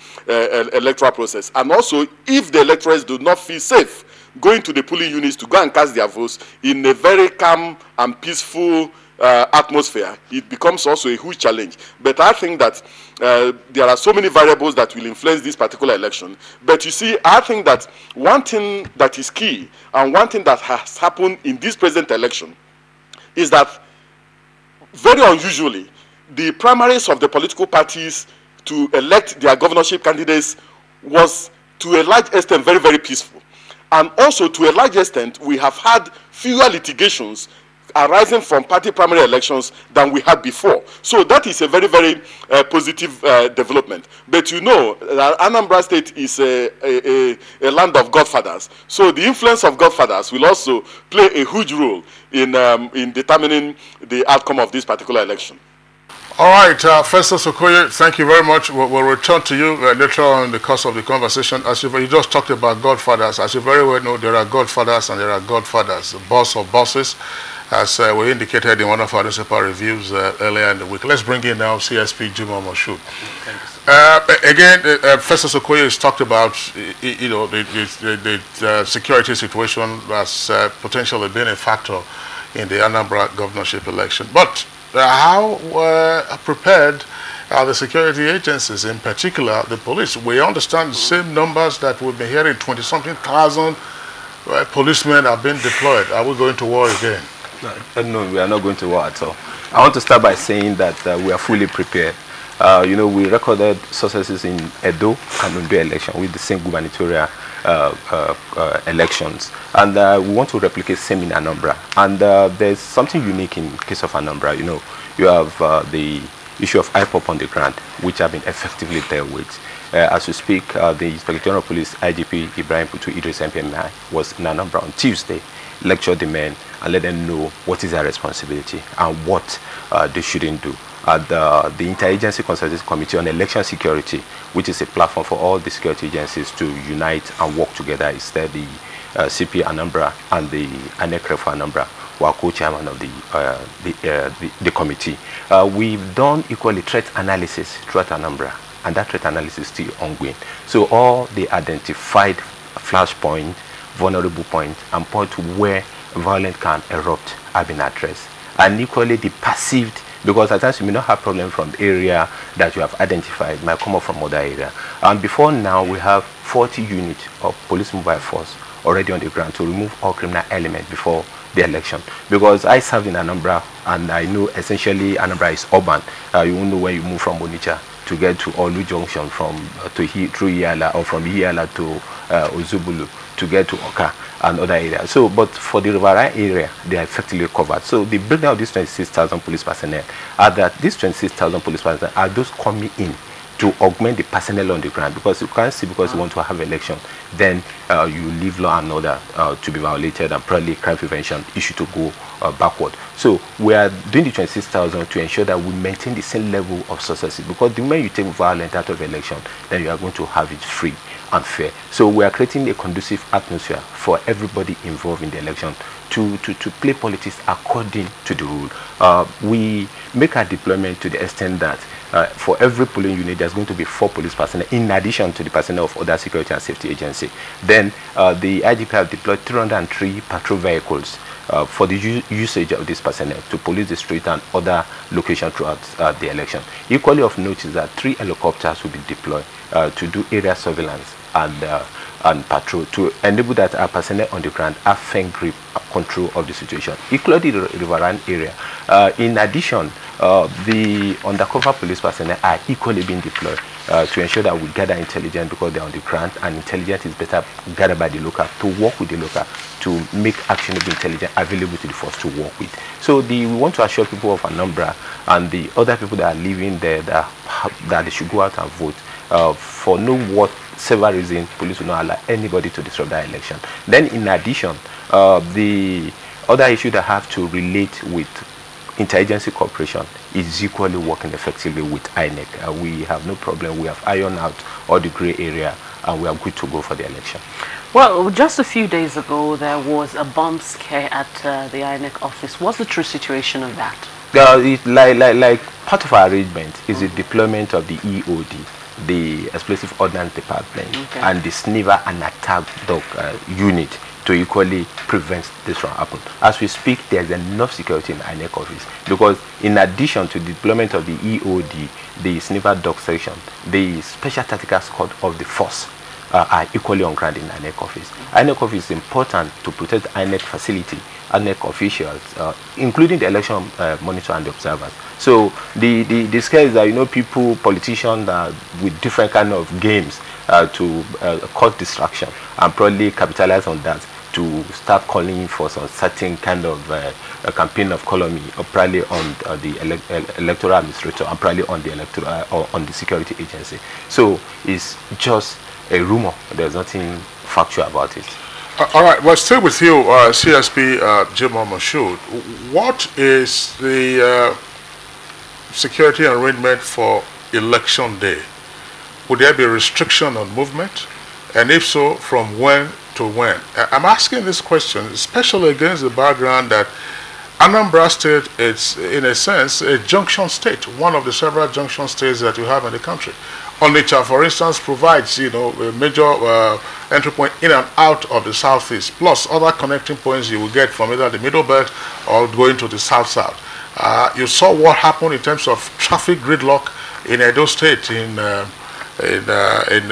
electoral process. And also, if the electors do not feel safe going to the polling units to go and cast their votes in a very calm and peaceful atmosphere, it becomes also a huge challenge. But I think that there are so many variables that will influence this particular election. But you see, I think that one thing that is key, and one thing that has happened in this present election, is that very unusually, the primaries of the political parties to elect their governorship candidates was to a large extent very, very peaceful. And also, to a large extent, we have had fewer litigations arising from party primary elections than we had before. So that is a very, very positive development. But you know, Anambra State is a land of godfathers. So the influence of godfathers will also play a huge role in determining the outcome of this particular election. All right, Festus Okoye, thank you very much. We'll return to you later on in the course of the conversation. As you just talked about godfathers, as you very well know, there are godfathers and there are godfathers, the boss of bosses, as we indicated in one of our newspaper reviews earlier in the week. Let's bring in now CSP Juma Moshood. Again, Festus Okoye has talked about the security situation as potentially being a factor in the Anambra governorship election. But how prepared are the security agencies, in particular the police? We understand the same numbers that we've been hearing, 20-something thousand policemen have been deployed. Are we going to war again? No, we are not going to war at all. I want to start by saying that we are fully prepared. You know, we recorded successes in Edo and Ondo election with the same gubernatorial elections, and we want to replicate same in Anambra. And there's something unique in case of Anambra. You know, you have the issue of IPOP on the ground, which have been effectively dealt with. As we speak, the Inspector General of Police, IGP Ibrahim Putu Idris MPMI, was in Anambra on Tuesday, lectured the men and let them know what is their responsibility and what they shouldn't do. The Interagency Consultative Committee on Election Security, which is a platform for all the security agencies to unite and work together, is there the CP Anambra and the ANECRE for Anambra, who are co-chairman of the committee. We've done equally threat analysis throughout Anambra, and that threat analysis is still ongoing. So all the identified flashpoint, vulnerable point, and point where violence can erupt have been addressed. And equally the perceived, because at times you may not have problem from the area that you have identified, might come up from other area. And before now, we have 40 units of police mobile force already on the ground to remove all criminal elements before the election. Because I served in Anambra, and I know essentially Anambra is urban. You won't know when you move from Onitsha to get to Olu Junction, from through Iyala, or from Iyala to Ozubulu to get to Oka and other areas. So, but for the Riverine area, they are effectively covered. So the breakdown of these 26,000 police personnel are that these 26,000 police personnel are those coming in to augment the personnel on the ground, because you can't see, because you want to have election, then you leave law and order to be violated, and probably crime prevention issue to go backward. So we are doing the 26,000 to ensure that we maintain the same level of success, because the moment you take violence out of election, then you are going to have it free and fair. So we are creating a conducive atmosphere for everybody involved in the election to play politics according to the rule. We make our deployment to the extent that for every polling unit, there's going to be 4 police personnel in addition to the personnel of other security and safety agency. Then the IGP have deployed 303 patrol vehicles for the usage of this personnel to police the street and other locations throughout the election. Equally of note is that 3 helicopters will be deployed to do area surveillance and patrol, to enable that our personnel on the ground have firm grip control of the situation. Equally the riverine area. In addition, The undercover police personnel are equally being deployed to ensure that we gather intelligence, because they're on the ground, and intelligence is better gathered by the local, to work with the local to make actionable intelligence available to the force to work with. So we want to assure people of Anambra and the other people that are living there that they should go out and vote. For no whatever reason, police will not allow anybody to disrupt that election. Then in addition, the other issue that have to relate with interagency cooperation is equally working effectively with INEC. We have no problem. We have ironed out all the gray area, and we are good to go for the election. Well, just a few days ago, there was a bomb scare at the INEC office. What's the true situation of that? Like part of our arrangement is the deployment of the EOD, the Explosive Ordnance Department, and the Sniper and Attack Dog unit to equally prevent this from happening. As we speak, there's enough security in the INEC office, because in addition to the deployment of the EOD, the Sniper Dog section, the Special Tactical Squad of the force are equally on ground in the INEC office. INEC office is important to protect INEC facility, INEC officials, including the election monitor and the observers. So the scare is that, you know, people, politicians with different kind of games to cause distraction and probably capitalize on that to start calling for some certain kind of a campaign of colony, or probably on the electoral administrator, and probably on the electoral or on the security agency. So it's just a rumor. There's nothing factual about it. All right, well, still with you, CSP Jim Mashood. What is the security arrangement for election day? Would there be a restriction on movement? And if so, from when to when? I'm asking this question, especially against the background that Anambra State is, in a sense, a junction state, one of the several junction states that you have in the country. Onitsha, for instance, provides, you know, a major entry point in and out of the southeast, plus other connecting points you will get from either the middle belt or going to the south-south. You saw what happened in terms of traffic gridlock in Edo State in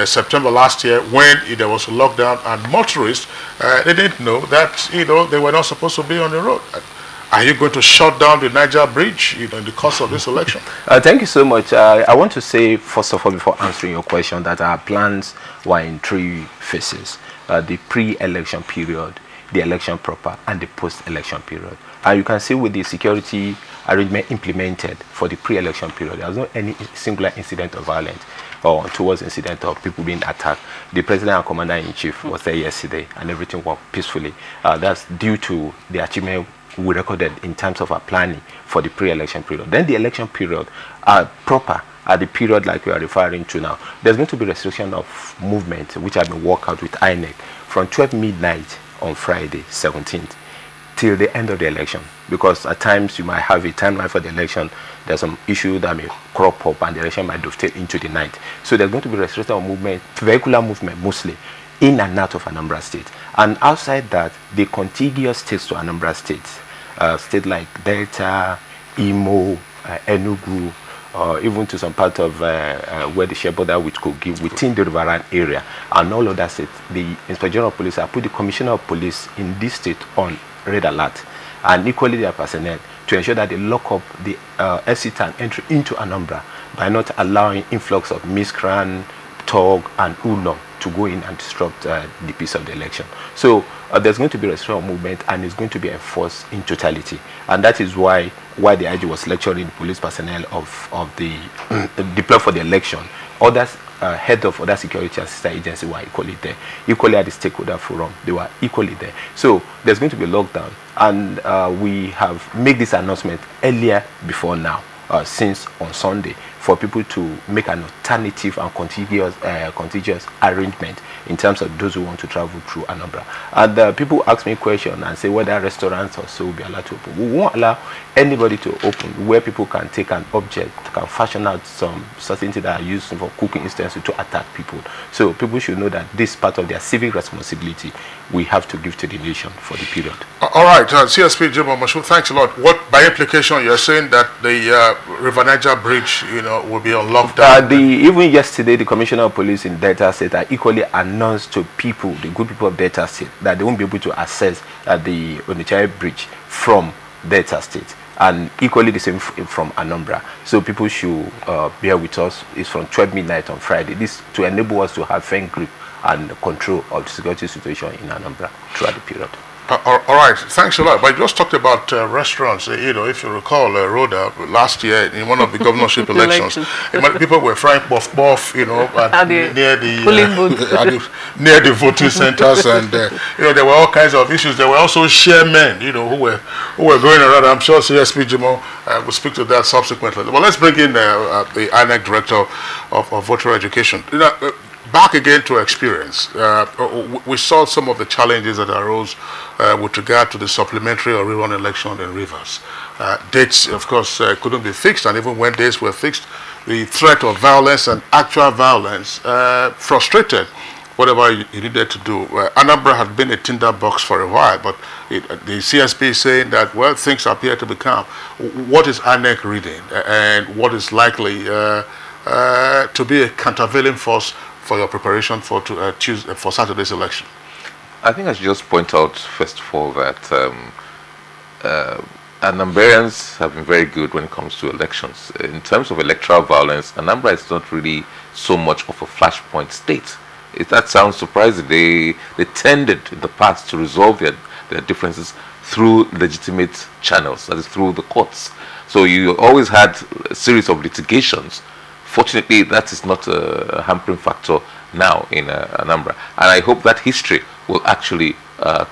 September last year, when there was a lockdown, and motorists they didn't know that, you know, they were not supposed to be on the road. Are you going to shut down the Niger Bridge, you know, in the course of this election? Thank you so much. I want to say, first of all, before answering your question, that our plans were in 3 phases: the pre-election period, the election proper, and the post-election period. And you can see with the security arrangement implemented for the pre-election period, there was not any singular incident of violence or towards incident of people being attacked. The president and commander-in-chief was there yesterday, and everything worked peacefully. That's due to the achievement we recorded in terms of our planning for the pre-election period. Then the election period proper, at the period like we are referring to now, there's going to be restriction of movement, which have been worked out with INEC from 12 midnight on Friday 17th till the end of the election, because at times you might have a timeline for the election. There's some issue that may crop up and the election might dovetail into the night. So there's going to be restriction of movement, vehicular movement mostly, in and out of Anambra State. And outside that, the contiguous states to Anambra State, states like Delta, Imo, Enugu, even to some part of where the share border with Kogi, within the riverine area, and all of that states, the Inspector General of Police have put the Commissioner of Police in this state on red alert, and equally their personnel, to ensure that they lock up the exit and entry into Anambra by not allowing influx of miscreant, thug, and hoodlum to go in and disrupt the peace of the election. So there's going to be restriction of movement, and it's going to be enforced in totality. And that is why the IG was lecturing police personnel of the deployed for the election. Others, head of other security and sister agencies were equally there. Equally at the stakeholder forum, they were equally there. So there's going to be lockdown, and we have made this announcement earlier before now, since on Sunday, for people to make an alternative and contiguous arrangement in terms of those who want to travel through Anambra. And people ask me questions and say whether restaurants or so will be allowed to open. We won't allow anybody to open where people can take an object, can fashion out some certain things that are used for cooking utensils to attack people. So people should know that this part of their civic responsibility we have to give to the nation for the period. All right, CSP Jim Mashood, thanks a lot. What, by implication, you're saying that the River Niger Bridge, you know, will be on lockdown? Even yesterday, the Commissioner of Police in Delta State equally announced to people, the good people of Delta State, that they won't be able to access the Onitsha Bridge from Delta State. and equally the same from Anambra. So people should bear with us. It's from 12 midnight on Friday. This to enable us to have firm grip and control of the security situation in Anambra throughout the period. All right, thanks a lot. But you just talked about restaurants. You know, if you recall, Rhoda, last year in one of the governorship elections, people were frying buff, you know, near the voting centers, and you know, there were all kinds of issues. There were also chairmen, you know, who were going around. I'm sure CSP Jimo will speak to that subsequently. Well, let's bring in the INEC director of voter education. You know, back again to experience, we saw some of the challenges that arose with regard to the supplementary or rerun election in Rivers. Dates, of course, couldn't be fixed, and even when dates were fixed, the threat of violence and actual violence frustrated whatever you needed to do. Anambra had been a tinderbox for a while, but the CSP is saying that, well, things appear to be calm. What is INEC reading, and what is likely to be a countervailing force for your preparation for Saturday's election? I think I should just point out, first of all, that Anambarians have been very good when it comes to elections. In terms of electoral violence, Anambra is not really so much of a flashpoint state. If that sounds surprising, they tended in the past to resolve their differences through legitimate channels, that is through the courts. So you always had a series of litigations. Fortunately, that is not a hampering factor now in Anambra, and I hope that history will actually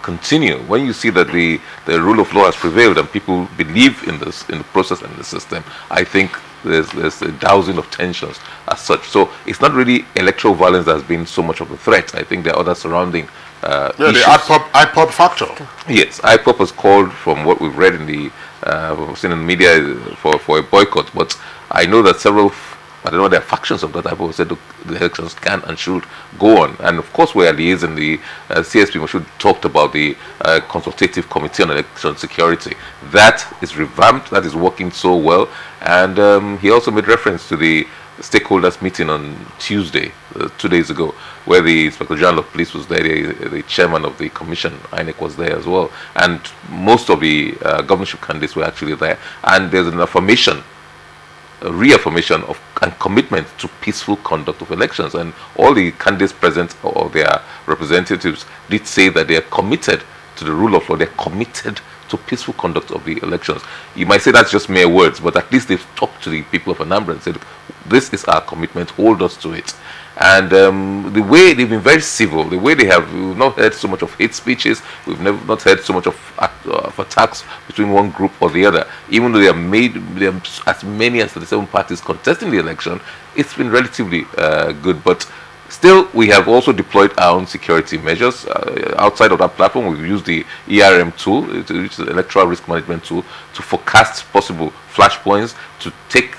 continue. When you see that the rule of law has prevailed and people believe in the process and the system, I think there's a dousing of tensions as such. So it's not really electoral violence that has been so much of a threat. I think there are other surrounding issues. The IPOB factor. Yes, IPOB was called, from what we've read in the seen in the media, for a boycott, but I know that several, I don't know, there are factions of that type who said, look, the elections can and should go on. And of course, we are liaising. The CSP should talked about the Consultative Committee on Election Security. That is revamped, that is working so well. And he also made reference to the stakeholders meeting on Tuesday, 2 days ago, where the Inspector General of Police was there, the chairman of the commission, INEC, was there as well. And most of the governorship candidates were actually there. And there's an affirmation, a reaffirmation of and commitment to peaceful conduct of elections, and all the candidates present or their representatives did say that they are committed to the rule of law, they're committed to peaceful conduct of the elections. You might say that's just mere words, but at least they've talked to the people of Anambra and said, this is our commitment, hold us to it. And the way they've been very civil, the way they have, we've not heard so much of hate speeches, we've not heard so much of attacks between one group or the other. Even though there are as many as 37 parties contesting the election, it's been relatively good. But still, we have also deployed our own security measures. Outside of that platform, we've used the ERM tool, which is the electoral risk management tool, to forecast possible flashpoints, to take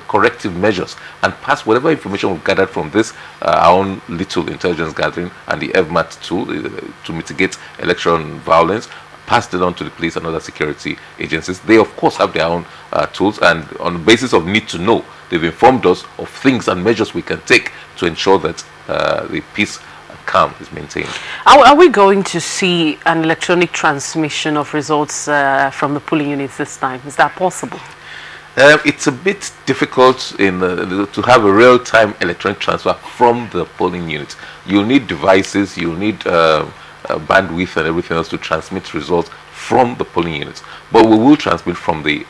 corrective measures and pass whatever information we've gathered from this, our own little intelligence gathering, and the FMAT tool to mitigate election violence, passed it on to the police and other security agencies. They, of course, have their own tools, and on the basis of need to know, they've informed us of things and measures we can take to ensure that the peace and calm is maintained. Are we going to see an electronic transmission of results from the polling units this time? Is that possible? It's a bit difficult to have a real-time electronic transfer from the polling unit. You'll need devices, you'll need bandwidth and everything else to transmit results from the polling units. But we will transmit from the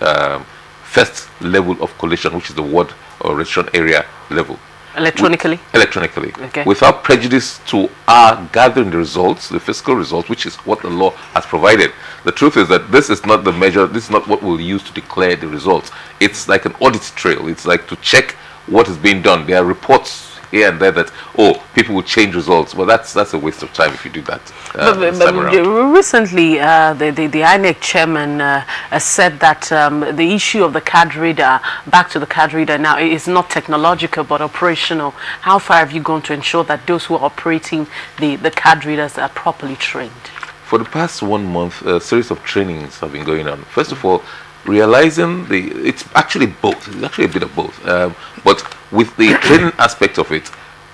first level of collation, which is the ward or registration area level. Electronically? Electronically. Okay. Without prejudice to our gathering the results, the fiscal results, which is what the law has provided. The truth is that this is not the measure, this is not what we'll use to declare the results. It's like an audit trail. It's like to check what is being done. There are reports here and there that, oh, people will change results. Well, that's a waste of time if you do that. But recently, the INEC chairman said that the issue of the card reader, back to the card reader now, is not technological but operational. How far have you gone to ensure that those who are operating the card readers are properly trained? For the past 1 month, a series of trainings have been going on. First of all, realizing it's actually both. It's actually a bit of both. But with the training aspect of it,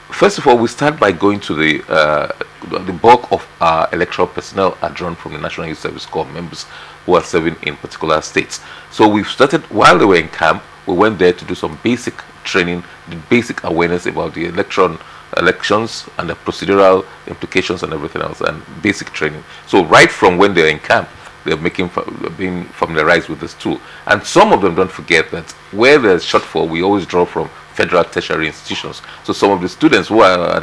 First of all, we start by going to the bulk of our electoral personnel are drawn from the National Youth Service Corps members who are serving in particular states. So we've started, while they were in camp, we went there to do some basic training, the basic awareness about the elections and the procedural implications and everything else, and basic training. So right from when they're in camp, they're being familiarized with this tool. And some of them don't forget that where there's shortfall, we always draw from federal tertiary institutions. So some of the students who are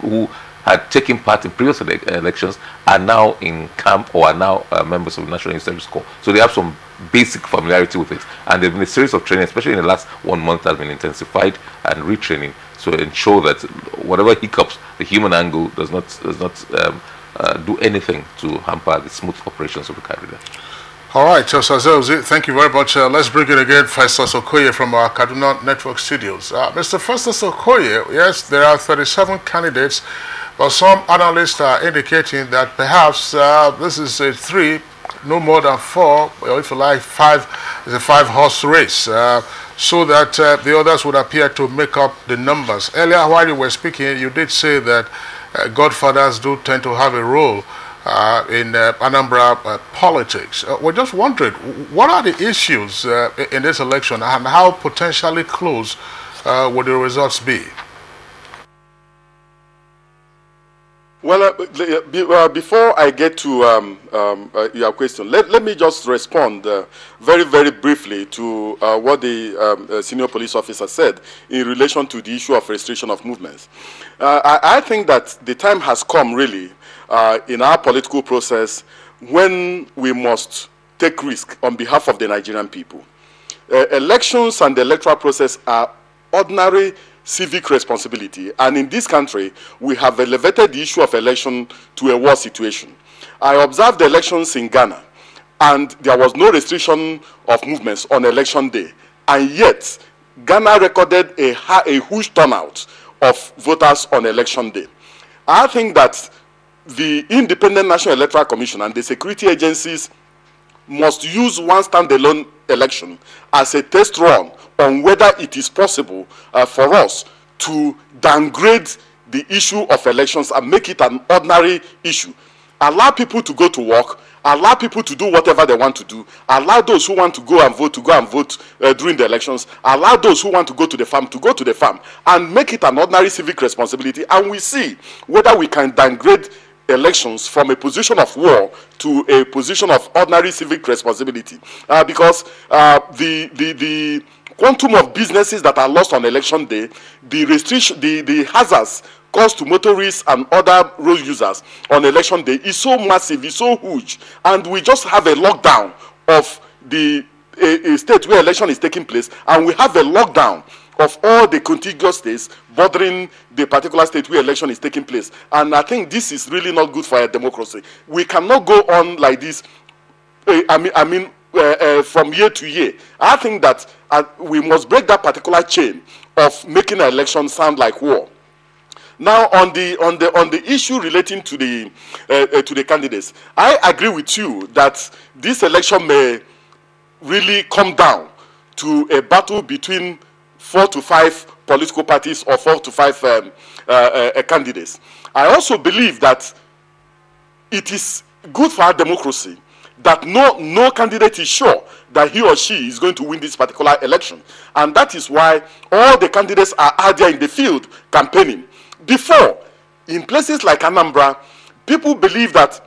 who had taken part in previous elections are now in camp or are now members of the National Youth Service Corps. So they have some basic familiarity with it. And there's been a series of training, especially in the last 1 month, has been intensified and retraining to ensure that whatever hiccups, the human angle does not do anything to hamper the smooth operations of the candidate. All right, Osaze, thank you very much. Let's bring it again, Festus Okoye from our Kaduna Network Studios. Mr. Festus Okoye, yes, there are 37 candidates, but some analysts are indicating that perhaps this is a 3, no more than 4, or if you like 5, is a 5-horse race, so that the others would appear to make up the numbers. Earlier, while you were speaking, you did say that godfathers do tend to have a role in Anambra politics. We're just wondering, what are the issues in this election and how potentially close would the results be? Well, before I get to your question, let me just respond very, very briefly to what the senior police officer said in relation to the issue of restriction of movements. I think that the time has come, really, in our political process when we must take risk on behalf of the Nigerian people. Elections and the electoral process are ordinary civic responsibility, and in this country we have elevated the issue of election to a war situation. I observed the elections in Ghana, and there was no restriction of movements on election day, and yet Ghana recorded a huge turnout of voters on election day. I think that the Independent National Electoral Commission and the security agencies must use one standalone election as a test run on whether it is possible for us to downgrade the issue of elections and make it an ordinary issue. Allow people to go to work, allow people to do whatever they want to do, allow those who want to go and vote during the elections, allow those who want to go to the farm to go to the farm, and make it an ordinary civic responsibility, and we see whether we can downgrade elections from a position of war to a position of ordinary civic responsibility, because the quantum of businesses that are lost on election day, the hazards caused to motorists and other road users on election day is so massive, is so huge, and we just have a lockdown of a state where election is taking place, and we have a lockdown of all the contiguous states bordering the particular state where election is taking place. And I think this is really not good for a democracy. We cannot go on like this, from year to year. I think that we must break that particular chain of making an election sound like war. Now, on the issue relating to the candidates, I agree with you that this election may really come down to a battle between 4 to 5 political parties or 4 to 5 candidates. I also believe that it is good for our democracy that no candidate is sure that he or she is going to win this particular election. And that is why all the candidates are out there in the field campaigning. Before, in places like Anambra, people believe that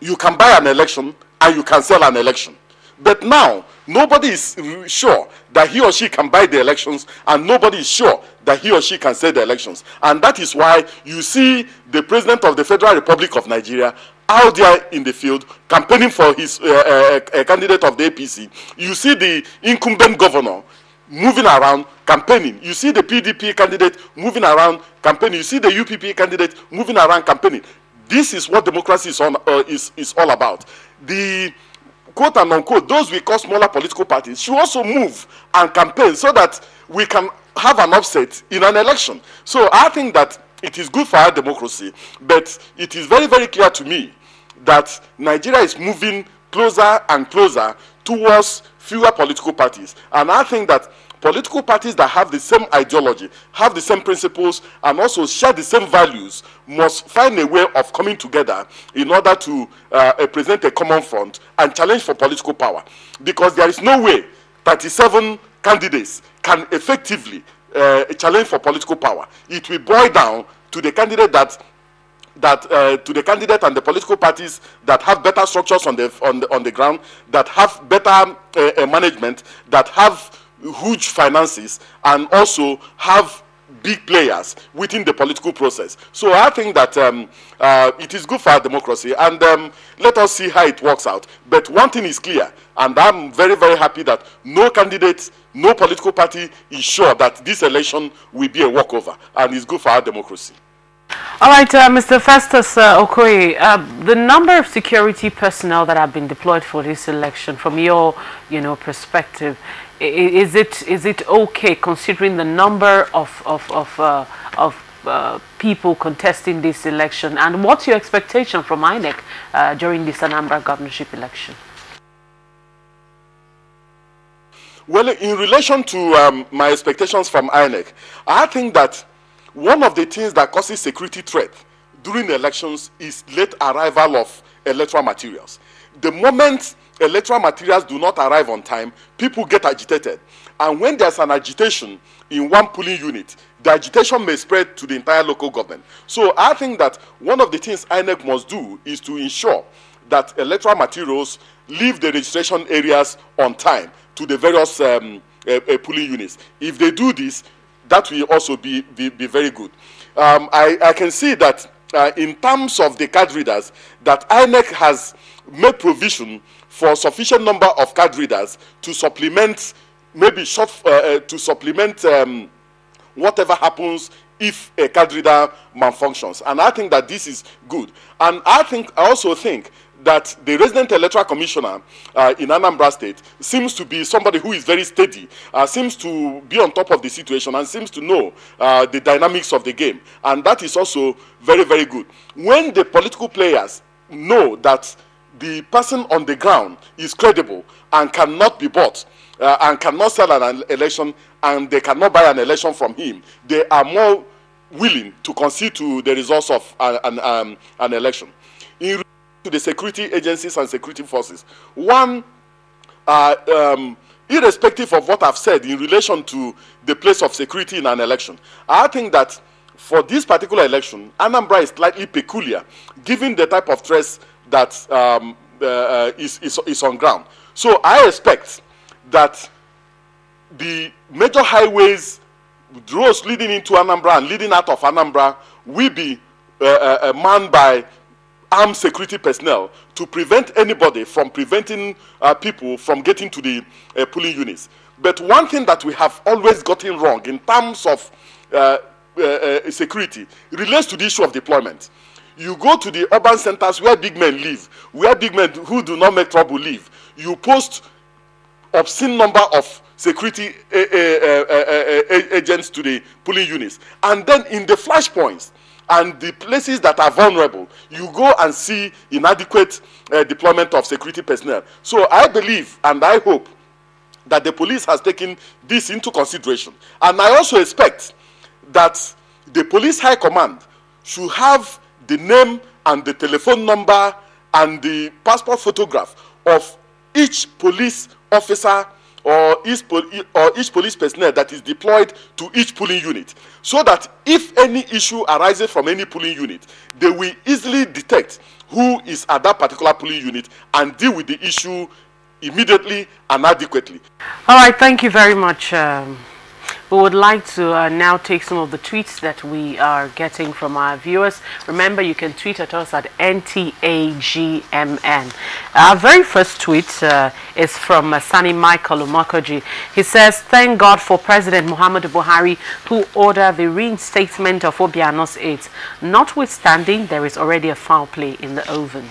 you can buy an election and you can sell an election. But now, nobody is sure that he or she can buy the elections, and nobody is sure that he or she can sell the elections. And that is why you see the President of the Federal Republic of Nigeria out there in the field campaigning for his candidate of the APC. You see the incumbent governor moving around campaigning. You see the PDP candidate moving around campaigning. You see the UPP candidate moving around campaigning. This is what democracy is all about. The quote and unquote, those we call smaller political parties should also move and campaign so that we can have an upset in an election. So I think that it is good for our democracy, but it is very, very clear to me that Nigeria is moving closer and closer towards fewer political parties. And I think that political parties that have the same ideology, have the same principles, and also share the same values must find a way of coming together in order to present a common front and challenge for political power. Because there is no way 37 candidates can effectively challenge for political power. It will boil down to the candidate to the candidate and the political parties that have better structures on the ground, that have better management, that have huge finances, and also have big players within the political process. So I think that it is good for our democracy, and let us see how it works out. But one thing is clear, and I'm very, very happy that no candidate, no political party is sure that this election will be a walkover, and it's good for our democracy. All right, Mr. Festus Okoye, the number of security personnel that have been deployed for this election, from your, perspective, is it okay considering the number of people contesting this election, and what's your expectation from INEC during this Anambra governorship election? Well, in relation to my expectations from INEC, I think that one of the things that causes security threat during the elections is late arrival of electoral materials. The moment electoral materials do not arrive on time, people get agitated. And when there's an agitation in one polling unit, the agitation may spread to the entire local government. So I think that one of the things INEC must do is to ensure that electoral materials leave the registration areas on time to the various polling units. If they do this, that will also be very good. I can see that in terms of the card readers, that INEC has made provision for sufficient number of card readers to supplement, maybe to supplement whatever happens if a card reader malfunctions. And I think that this is good. And I also think that the resident electoral commissioner in Anambra State seems to be somebody who is very steady, seems to be on top of the situation, and seems to know the dynamics of the game. And that is also very, very good. When the political players know that the person on the ground is credible and cannot be bought, and cannot sell an election, and they cannot buy an election from him, they are more willing to concede to the results of an election. In to the security agencies and security forces, one, irrespective of what I've said in relation to the place of security in an election, I think that for this particular election, Anambra is slightly peculiar, given the type of threats that is on ground. So I expect that the major highways, roads leading into Anambra and leading out of Anambra, will be manned by armed security personnel to prevent anybody from preventing people from getting to the polling units. But one thing that we have always gotten wrong in terms of security relates to the issue of deployment. You go to the urban centers where big men live, where big men who do not make trouble live. You post obscene number of security agents to the polling units. And then in the flashpoints, and the places that are vulnerable, you go and see inadequate deployment of security personnel. So I believe and I hope that the police has taken this into consideration. And I also expect that the police high command should have the name and the telephone number and the passport photograph of each police officer or each police personnel that is deployed to each polling unit, so that if any issue arises from any polling unit, they will easily detect who is at that particular polling unit and deal with the issue immediately and adequately. All right, thank you very much. We would like to now take some of the tweets that we are getting from our viewers. Remember, you can tweet at us at NTAGMN. Our very first tweet is from Sani Michael Umakoji. He says, "Thank God for President Muhammadu Buhari, who ordered the reinstatement of Obiano's aides. Notwithstanding, there is already a foul play in the oven."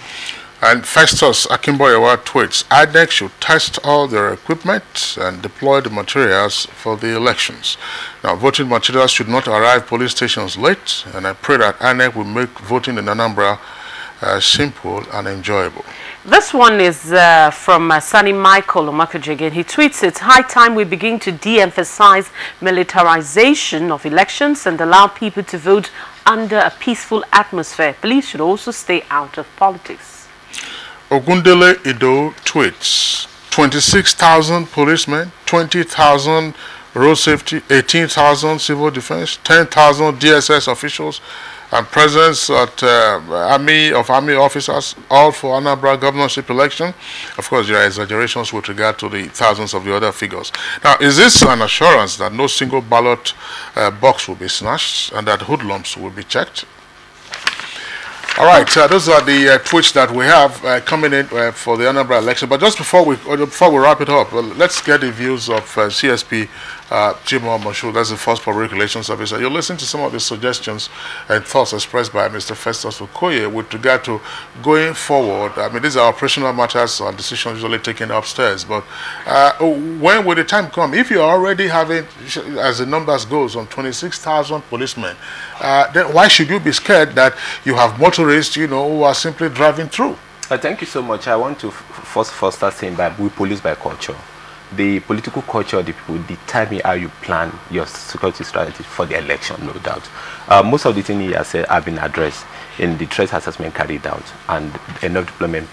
And Festus Akimboyewa tweets, INEC should test all their equipment and deploy the materials for the elections. Now, voting materials should not arrive police stations late, and I pray that INEC will make voting in Anambra simple and enjoyable. This one is from Sunny Michael Omakuji again. He tweets, it's high time we begin to de-emphasize militarization of elections and allow people to vote under a peaceful atmosphere. Police should also stay out of politics. Ogundele Ido tweets, 26,000 policemen, 20,000 road safety, 18,000 civil defense, 10,000 DSS officials, and presence at army officers, all for Anambra governorship election. Of course, there are exaggerations with regard to the thousands of the other figures. Now, is this an assurance that no single ballot box will be snatched and that hoodlums will be checked? All right, those are the tweets that we have coming in for the Anambra election. But just before we wrap it up, let's get the views of CSP Jimo Moshood, that's the first public relations officer. You'll listen to some of the suggestions and thoughts expressed by Mr. Festus Okoye with regard to going forward. I mean, these are operational matters and decisions usually taken upstairs. But when will the time come? If you're already having, as the numbers goes, on 26,000 policemen, then why should you be scared that you have motorists, you know, who are simply driving through? Thank you so much. I want to first start saying that we police by culture. The political culture of the people determine how you plan your security strategy for the election, no doubt. Most of the things he has said have been addressed in the threat assessment carried out and enough deployment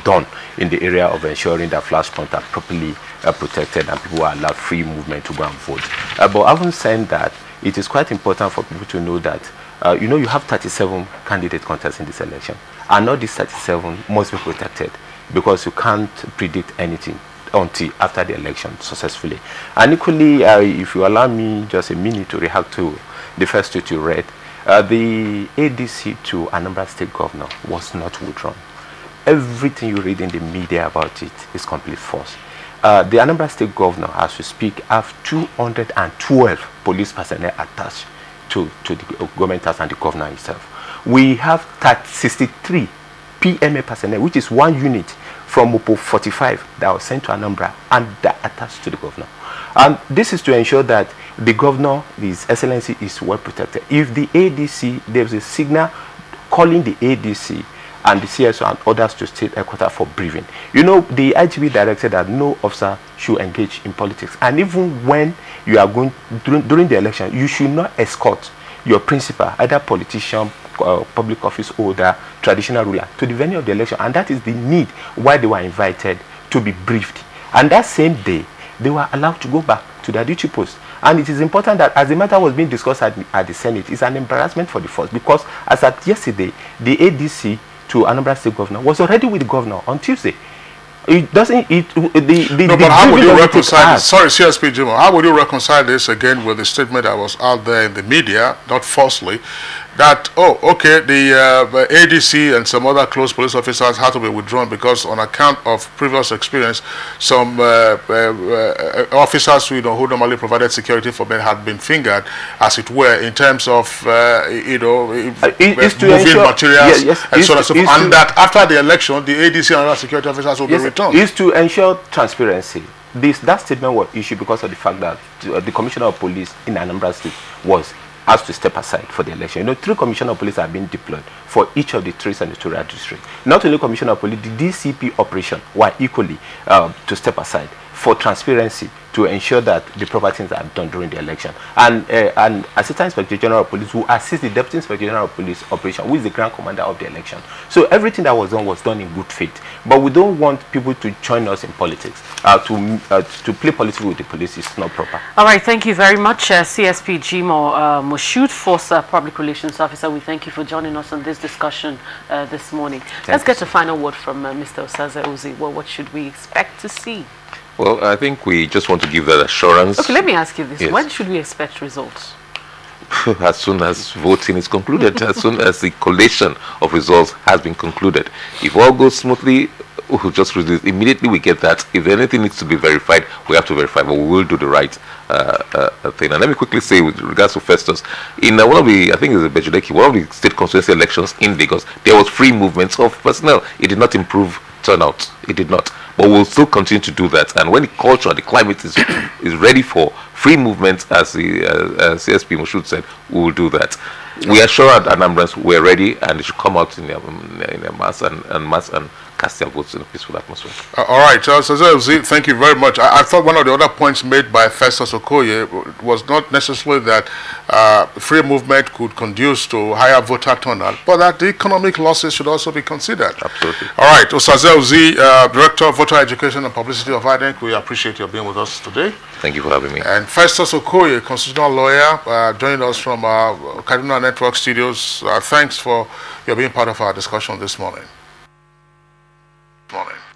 done in the area of ensuring that flashpoints are properly protected and people are allowed free movement to go and vote. But having said that, it is quite important for people to know that you know, you have 37 candidate contests in this election, and all these 37 must be protected because you can't predict anything until after the election successfully. And equally, if you allow me just a minute to react to the first tweet you read, the ADC to Anambra State Governor was not withdrawn. Everything you read in the media about it is complete false. The Anambra State Governor, as we speak, have 212 police personnel attached to the government house and the governor himself. We have 63 PMA personnel, which is one unit from Mopo 45 that was sent to Anambra and that attached to the governor. And this is to ensure that the governor, His Excellency, is well protected. If the ADC, there's a signal calling the ADC and the CSO and others to state headquarters for briefing. You know, the IGP directed that no officer should engage in politics. And even when you are going, during the election, you should not escort your principal, either politician, public office holder, traditional ruler, to the venue of the election. And that is the need why they were invited to be briefed. And that same day, they were allowed to go back to their duty post. And it is important that as the matter was being discussed at the Senate, it's an embarrassment for the force, because as at yesterday, the ADC to Anambra State Governor was already with the governor on Tuesday. It doesn't. No, but how would you reconcile this? Sorry, CSP Jimo, how would you reconcile this again with the statement that was out there in the media, not falsely, that, oh, okay, the ADC and some other close police officers had to be withdrawn because on account of previous experience, some officers who normally provided security for men had been fingered, as it were, in terms of, moving materials and so on and so forth. And that after the election, the ADC and other security officers will be returned. Is to ensure transparency. That statement was issued because of the fact that the Commissioner of Police in Anambra State was asked to step aside for the election. You know, 3 commissioner of police have been deployed for each of the 3 senatorial districts. Not only commissioner of police, the DCP operation were equally to step aside for transparency, to ensure that the proper things are done during the election. And Assistant Inspector General of Police will assist the Deputy Inspector General of Police operation, who is the Grand Commander of the election. So everything that was done in good faith. But we don't want people to join us in politics. To play politics with the police is not proper. All right, thank you very much, CSP Jimo Moshood, Force Public Relations Officer. We thank you for joining us on this discussion this morning. Let's get a final word from Mr. Osaze Ozi. Well, what should we expect to see? Well, I think we just want to give that assurance. Okay, let me ask you this. Yes. When should we expect results? As soon as voting is concluded, as soon as the collation of results has been concluded. If all goes smoothly, we'll just release. Immediately we get that. If anything needs to be verified, we have to verify, but we will do the right thing. And let me quickly say, with regards to Festus, in one of the, I think it's a Bejuleki, one of the state constituency elections in Lagos, there was free movement of personnel. It did not improve turnout. It did not. But we'll still continue to do that. And when the culture, the climate is ready for free movement, as the CSP Moshood said, we will do that. We assure our Anambrans we're ready, and it should come out in a mass and cast their votes in a peaceful atmosphere. All right, thank you very much. I thought one of the other points made by Festus Okoye was not necessarily that free movement could conduce to higher voter turnout, but that the economic losses should also be considered. Absolutely. All right, Osaze Uzi, Director of Voter Education and Publicity of INEC, we appreciate your being with us today. Thank you for having me. And Festus Okoye, constitutional lawyer, joined us from Kaduna Network Studios. Thanks for your being part of our discussion this morning.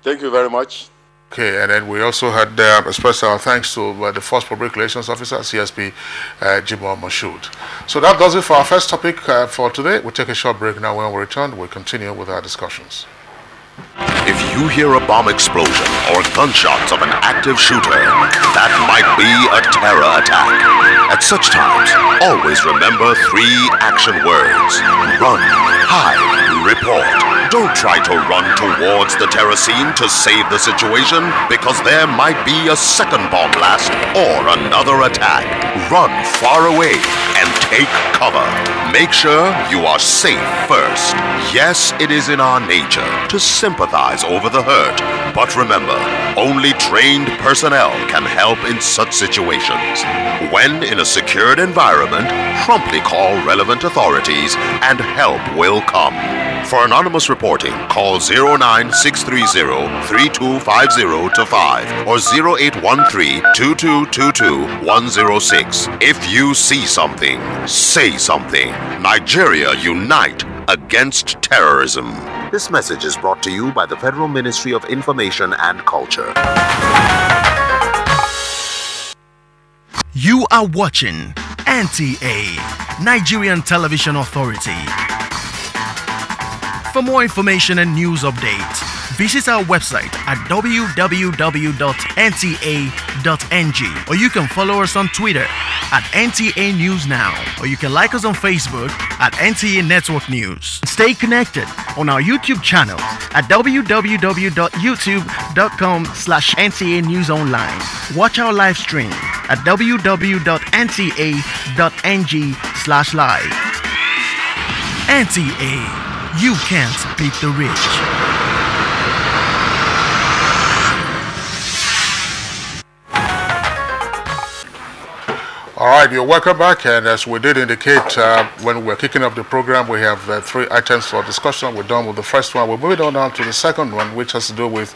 Thank you very much. Okay, and then we also had expressed our thanks to the First Public Relations Officer, CSP Jimoh Moshood. So that does it for our first topic for today. We'll take a short break now. When we return, we'll continue with our discussions. If you hear a bomb explosion or gunshots of an active shooter, that might be a terror attack. At such times, always remember 3 action words: run, hide, report. Don't try to run towards the terror scene to save the situation, because there might be a second bomb blast or another attack. Run far away and take cover. Make sure you are safe first. Yes, it is in our nature to sympathize over the hurt, but remember, only trained personnel can help in such situations. When in a secured environment, promptly call relevant authorities and help will come. For anonymous reporting, call 09630-3250-5 or 0813-2222-106. If you see something, say something. Nigeria, unite against terrorism. This message is brought to you by the Federal Ministry of Information and Culture. You are watching NTA, Nigerian Television Authority. For more information and news updates, visit our website at www.nta.ng, or you can follow us on Twitter at NTA News Now, or you can like us on Facebook at NTA Network News. Stay connected on our YouTube channel at www.youtube.com/NTA News Online. Watch our live stream at www.nta.ng/live. NTA. You can't beat the rich. All right, you're welcome back, and as we did indicate when we're kicking off the program, we have 3 items for discussion. We're done with the first one. We're moving on now to the second one, which has to do with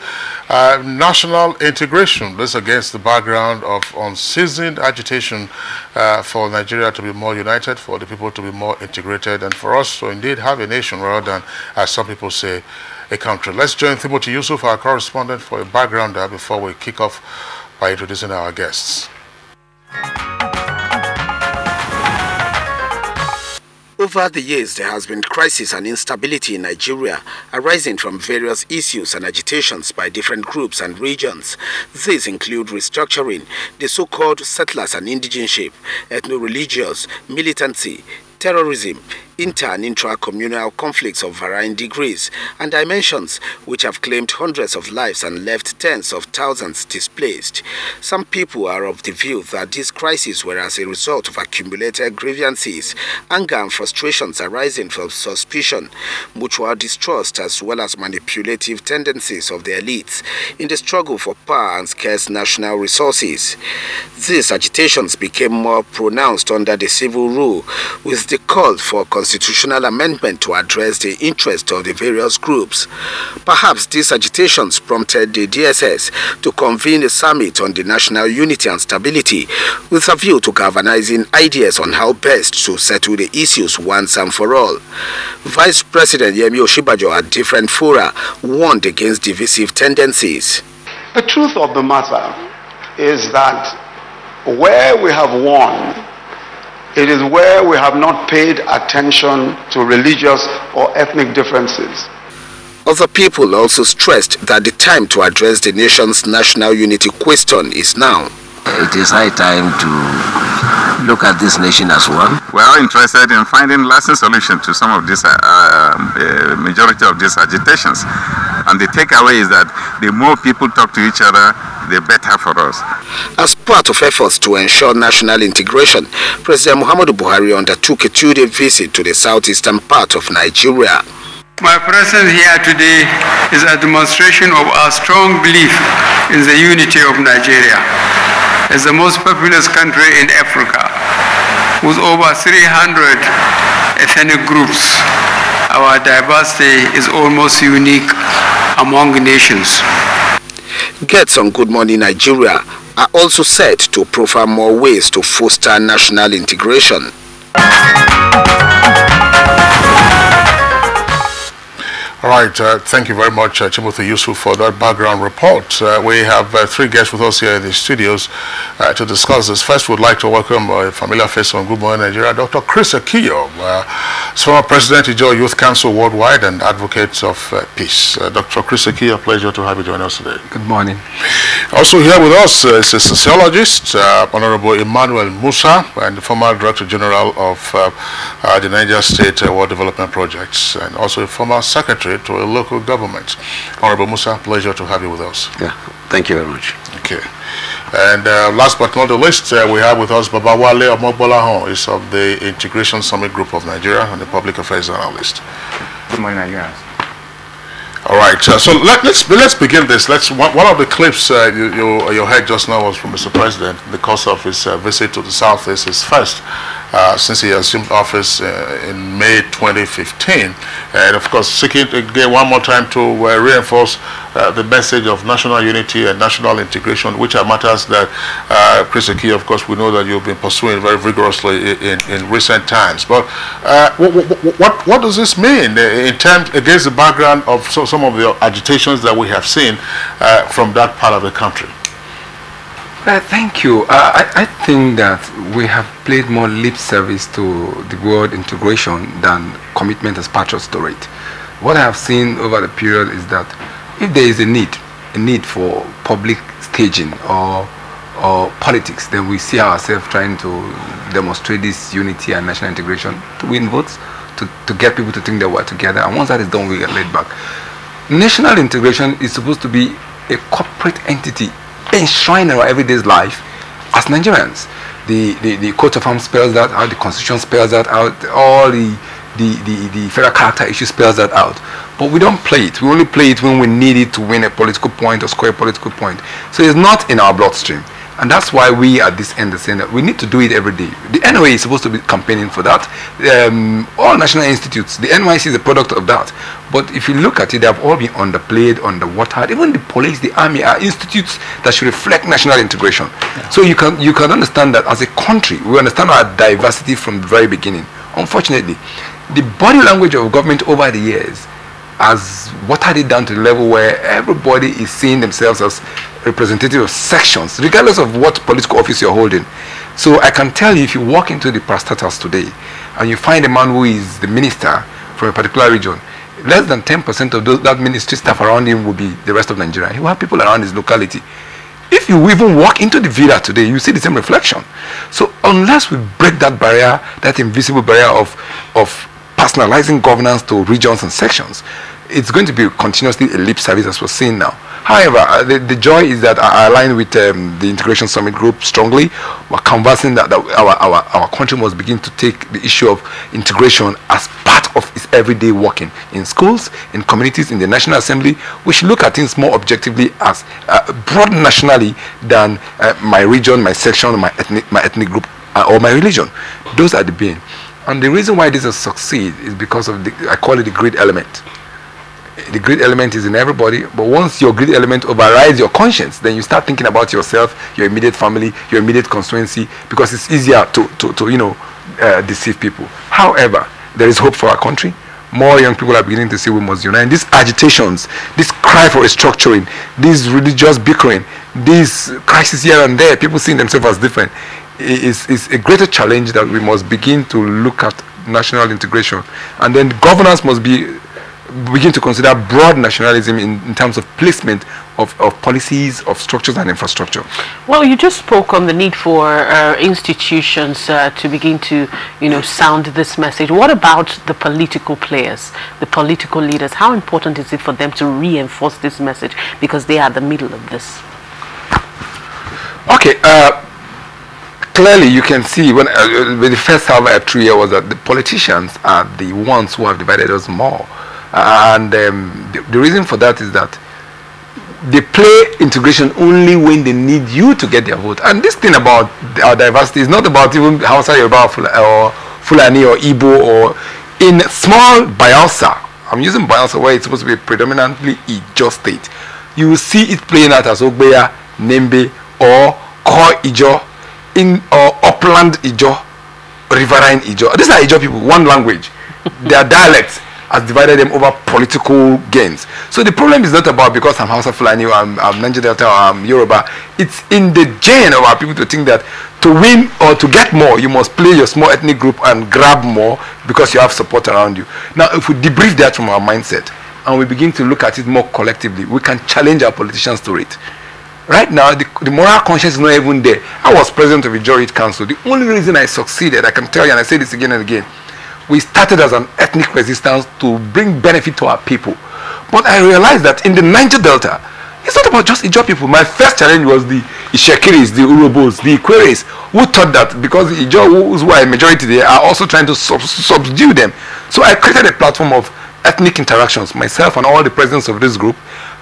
national integration. This against the background of unceasing agitation for Nigeria to be more united, for the people to be more integrated, and for us to indeed have a nation rather than, as some people say, a country. Let's join Timothy Yusuf, our correspondent, for a background there before we kick off by introducing our guests. Over the years, there has been crisis and instability in Nigeria, arising from various issues and agitations by different groups and regions. These include restructuring, the so-called settlers and indigenship, ethno-religious, militancy, terrorism, inter- and intra-communal conflicts of varying degrees and dimensions, which have claimed hundreds of lives and left tens of thousands displaced. Some people are of the view that these crises were as a result of accumulated grievances, anger and frustrations arising from suspicion, mutual distrust, as well as manipulative tendencies of the elites in the struggle for power and scarce national resources. These agitations became more pronounced under the civil rule, with the call for constitutional amendment to address the interests of the various groups. Perhaps these agitations prompted the DSS to convene a summit on the national unity and stability, with a view to galvanizing ideas on how best to settle the issues once and for all. Vice President Yemi Osinbajo at different fora warned against divisive tendencies. The truth of the matter is that where we have won, it is where we have not paid attention to religious or ethnic differences. Other people also stressed that the time to address the nation's national unity question is now. It is high time to look at this nation as one. We are interested in finding lasting solution to some of this, majority of these agitations. And the takeaway is that the more people talk to each other, the better for us. As part of efforts to ensure national integration, President Muhammadu Buhari undertook a 2-day visit to the southeastern part of Nigeria. My presence here today is a demonstration of our strong belief in the unity of Nigeria as the most populous country in Africa, with over 300 ethnic groups. Our diversity is almost unique among nations. Guests on Good Morning Nigeria are also set to profile more ways to foster national integration. All right, thank you very much, Timothy Yusuf, for that background report. We have three guests with us here in the studios to discuss this. First, we'd like to welcome a familiar face on Good Morning Nigeria, Dr. Chris Akiyo, former President of Ijaw Youth Council Worldwide and advocate of peace. Dr. Chris Akiyo, pleasure to have you join us today. Good morning. Also here with us is a sociologist, Honorable Emmanuel Musa, and the former Director General of the Niger State World Development Projects, and also a former Secretary to a local government. Honorable Musa, pleasure to have you with us. Yeah, thank you very much. Okay. And last but not the least, we have with us Babawale Omobolahon, is of the Integration Summit Group of Nigeria and the Public Affairs Analyst. Good morning, Nigerians. All right, so let's begin this. One of the clips you heard just now was from Mr. President in the course of his visit to the Southeast, his first since he assumed office in May 2015, and of course seeking again one more time to reinforce the message of national unity and national integration, which are matters that Chris Akiyo, of course, we know that you've been pursuing very vigorously in recent times. But what does this mean in terms against the background of some of the agitations that we have seen from that part of the country? Thank you. I think that we have played more lip service to the word integration than commitment as patriots to it. What I have seen over the period is that if there is a need for public staging or politics, then we see ourselves trying to demonstrate this unity and national integration to win votes, to get people to think that we're together. And once that is done, we get laid back. National integration is supposed to be a corporate entity enshrined in our everyday life as Nigerians. The coat of arms spells that out, the constitution spells that out, all the federal character issue spells that out. But we don't play it. We only play it when we need it to win a political point or score a political point. So it's not in our bloodstream. And that's why we at this end are saying that we need to do it every day. The NOA is supposed to be campaigning for that. All national institutes, the NYC is a product of that. But if you look at it, they have all been underplayed, underwatered. Even the police, the army are institutes that should reflect national integration. Yeah. So you can understand that as a country, we understand our diversity from the very beginning. Unfortunately, the body language of government over the years has watered it down to the level where everybody is seeing themselves as representative of sections, regardless of what political office you're holding. So I can tell you, if you walk into the parastatals today and you find a man who is the minister from a particular region, less than 10% of that ministry staff around him will be the rest of Nigeria. He will have people around his locality. If you even walk into the villa today, you see the same reflection. So unless we break that barrier, that invisible barrier of personalizing governance to regions and sections, it's going to be continuously a lip service as we're seeing now. However, the joy is that I align with the Integration Summit Group strongly. We're conversing that our country must begin to take the issue of integration as part of its everyday working in schools, in communities, in the National Assembly. We should look at things more objectively as broad nationally than my region, my section, my ethnic group, or my religion. Those are the being. And the reason why this has succeeded is because of I call it the greed element. The greed element is in everybody, but once your greed element overrides your conscience, then you start thinking about yourself, your immediate family, your immediate constituency, because it's easier to deceive people. However, there is hope for our country. More young people are beginning to say we must unite. These agitations, this cry for restructuring, this religious bickering, this crisis here and there, people seeing themselves as different, is a greater challenge that we must begin to look at national integration. And then governance must begin to consider broad nationalism in terms of placement of policies, of structures and infrastructure. Well, you just spoke on the need for institutions to begin to, sound this message. What about the political players, the political leaders? How important is it for them to reinforce this message, because they are the middle of this? Okay, clearly you can see when the first half of 3 years was that the politicians are the ones who have divided us more. And the reason for that is that they play integration only when they need you to get their vote. And this thing about our diversity is not about even Hausa, Yoruba, or Fulani, or Igbo, or in small Bayelsa. I'm using Bayelsa where it's supposed to be predominantly Ijo state. You will see it playing out as Ogbeya, Nembe, or Kor Ijo, or Upland Ijo, Riverine Ijo. These are Ijo people, one language. Their dialects has divided them over political gains. So the problem is not about because I'm Hausa, Fulani, or I'm Niger Delta, or I'm Yoruba. It's in the gene of our people to think that to win or to get more, you must play your small ethnic group and grab more because you have support around you. Now, if we debrief that from our mindset and we begin to look at it more collectively, we can challenge our politicians to it. Right now, the moral conscience is not even there. I was president of the Jury Council. The only reason I succeeded, I can tell you, and I say this again and again, we started as an ethnic resistance to bring benefit to our people. But I realized that in the Niger Delta, it's not about just Ijo people. My first challenge was the Ishekiris, the Urobos, the Ikweres, who thought that because the Ijo, who are a majority there, are also trying to subdue them. So I created a platform of ethnic interactions, myself and all the presidents of this group,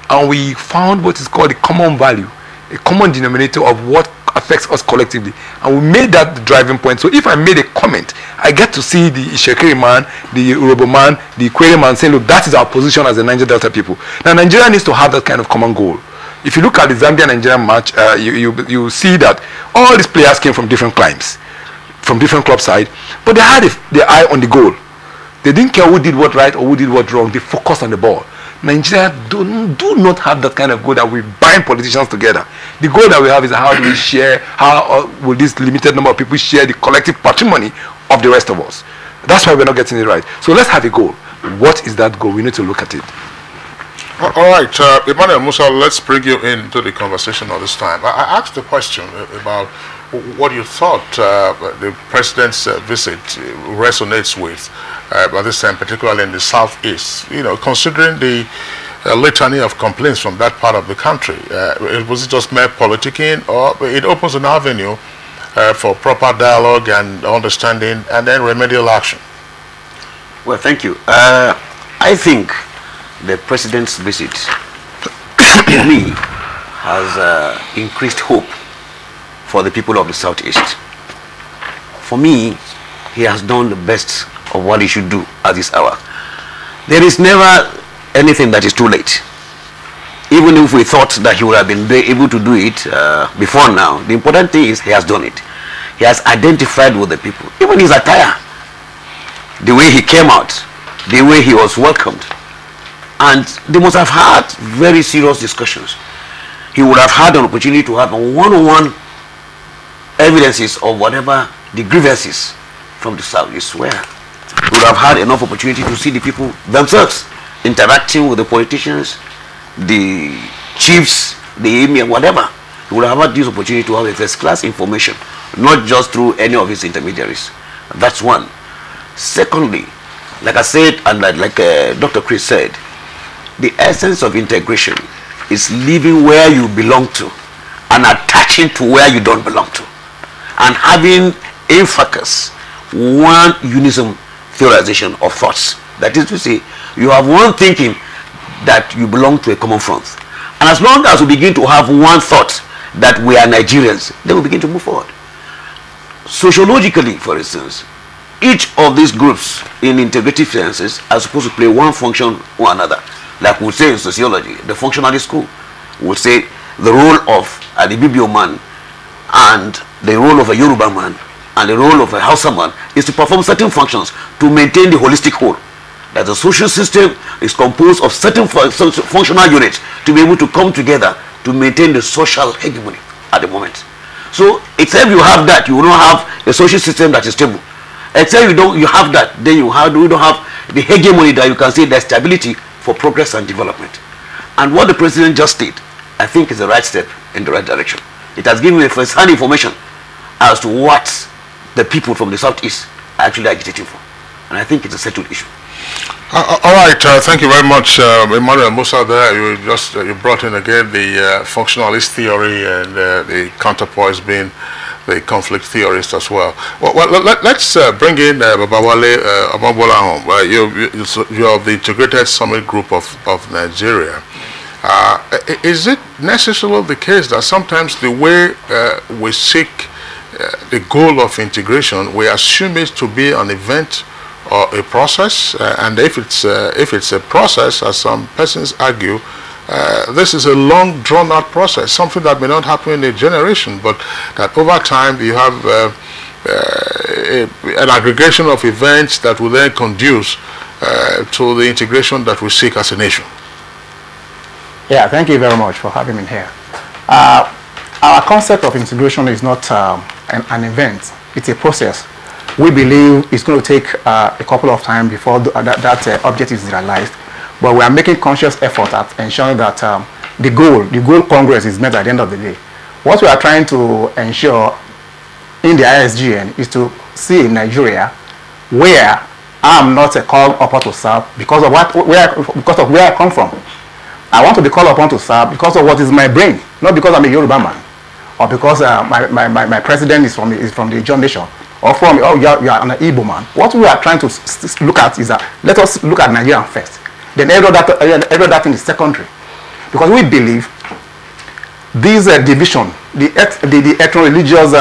and we found what is called a common value, a common denominator of what affects us collectively, and we made that the driving point. So if I made a comment, I get to see the Ishekiri man, the Urobo man, the Ikwere man saying, look, that is our position as the Niger Delta people. Now Nigeria needs to have that kind of common goal. If you look at the Zambia-Nigerian match, you see that all these players came from different climes, from different club side, but they had their eye on the goal. They didn't care who did what right or who did what wrong. They focused on the ball. Nigeria do not have that kind of goal that we bind politicians together. The goal that we have is how do we share, how will this limited number of people share the collective patrimony of the rest of us. That's why we're not getting it right. So let's have a goal. What is that goal? We need to look at it. All right, Emmanuel Musa, let's bring you into the conversation all this time. I asked the question about what you thought the president's visit resonates with by this time, particularly in the southeast. You know, considering the litany of complaints from that part of the country, was it just mere politicking, or it opens an avenue for proper dialogue and understanding and then remedial action? Well, thank you. I think the president's visit, to me, has increased hope for the people of the southeast. For me, he has done the best of what he should do at this hour. There is never anything that is too late. Even if we thought that he would have been able to do it before now, the important thing is he has done it. He has identified with the people. Even his attire, the way he came out, the way he was welcomed. And they must have had very serious discussions. He would have had an opportunity to have a one-on-one evidences of whatever the grievances from the southeast were. He would have had enough opportunity to see the people themselves interacting with the politicians, the chiefs, the emir, whatever. He would have had this opportunity to have a first-class information, not just through any of his intermediaries. That's one. Secondly, like I said, and like Dr. Chris said, the essence of integration is living where you belong to and attaching to where you don't belong to, and having a focus, one unison theorization of thoughts. That is to say, you have one thinking that you belong to a common front. And as long as we begin to have one thought that we are Nigerians, then we begin to move forward. Sociologically, for instance, each of these groups in integrative sciences are supposed to play one function or another. Like we say in sociology, the functionalist school will say the role of an Ibibio man and the role of a Yoruba man and the role of a Hausa man is to perform certain functions to maintain the holistic whole. That the social system is composed of certain functional units to be able to come together to maintain the social hegemony at the moment. So except you have that, you will not have a social system that is stable. Except you have that, then you don't have the hegemony that you can say there's stability for progress and development. And what the president just did, I think, is the right step in the right direction. It has given me first-hand information as to what the people from the southeast are actually agitating for. And I think it's a settled issue. All right, thank you very much, Emmanuel Musa. There, you brought in again the functionalist theory and the counterpoise being the conflict theorist as well. Let's bring in Babawale Amabolahom. You are the Integrated Summit Group of Nigeria. Is it necessarily the case that sometimes the way we seek the goal of integration, we assume it to be an event or a process, and if it's a process, as some persons argue, this is a long drawn-out process, something that may not happen in a generation, but that over time you have an aggregation of events that will then conduce to the integration that we seek as a nation. Yeah, thank you very much for having me here. Our concept of integration is not an event, it's a process. We believe it's going to take a couple of time before that objective is realized, but we are making conscious effort at ensuring that the goal Congress is met at the end of the day. What we are trying to ensure in the ISGN is to see in Nigeria where I'm not a call upon to serve because of where I come from. I want to be called upon to serve because of what is my brain, not because I'm a Yoruba man, or because my president is from the John Nation, or from you are an Igbo man. What we are trying to look at is that let us look at Nigeria first. Then every other thing is secondary, because we believe this division, the ethno-religious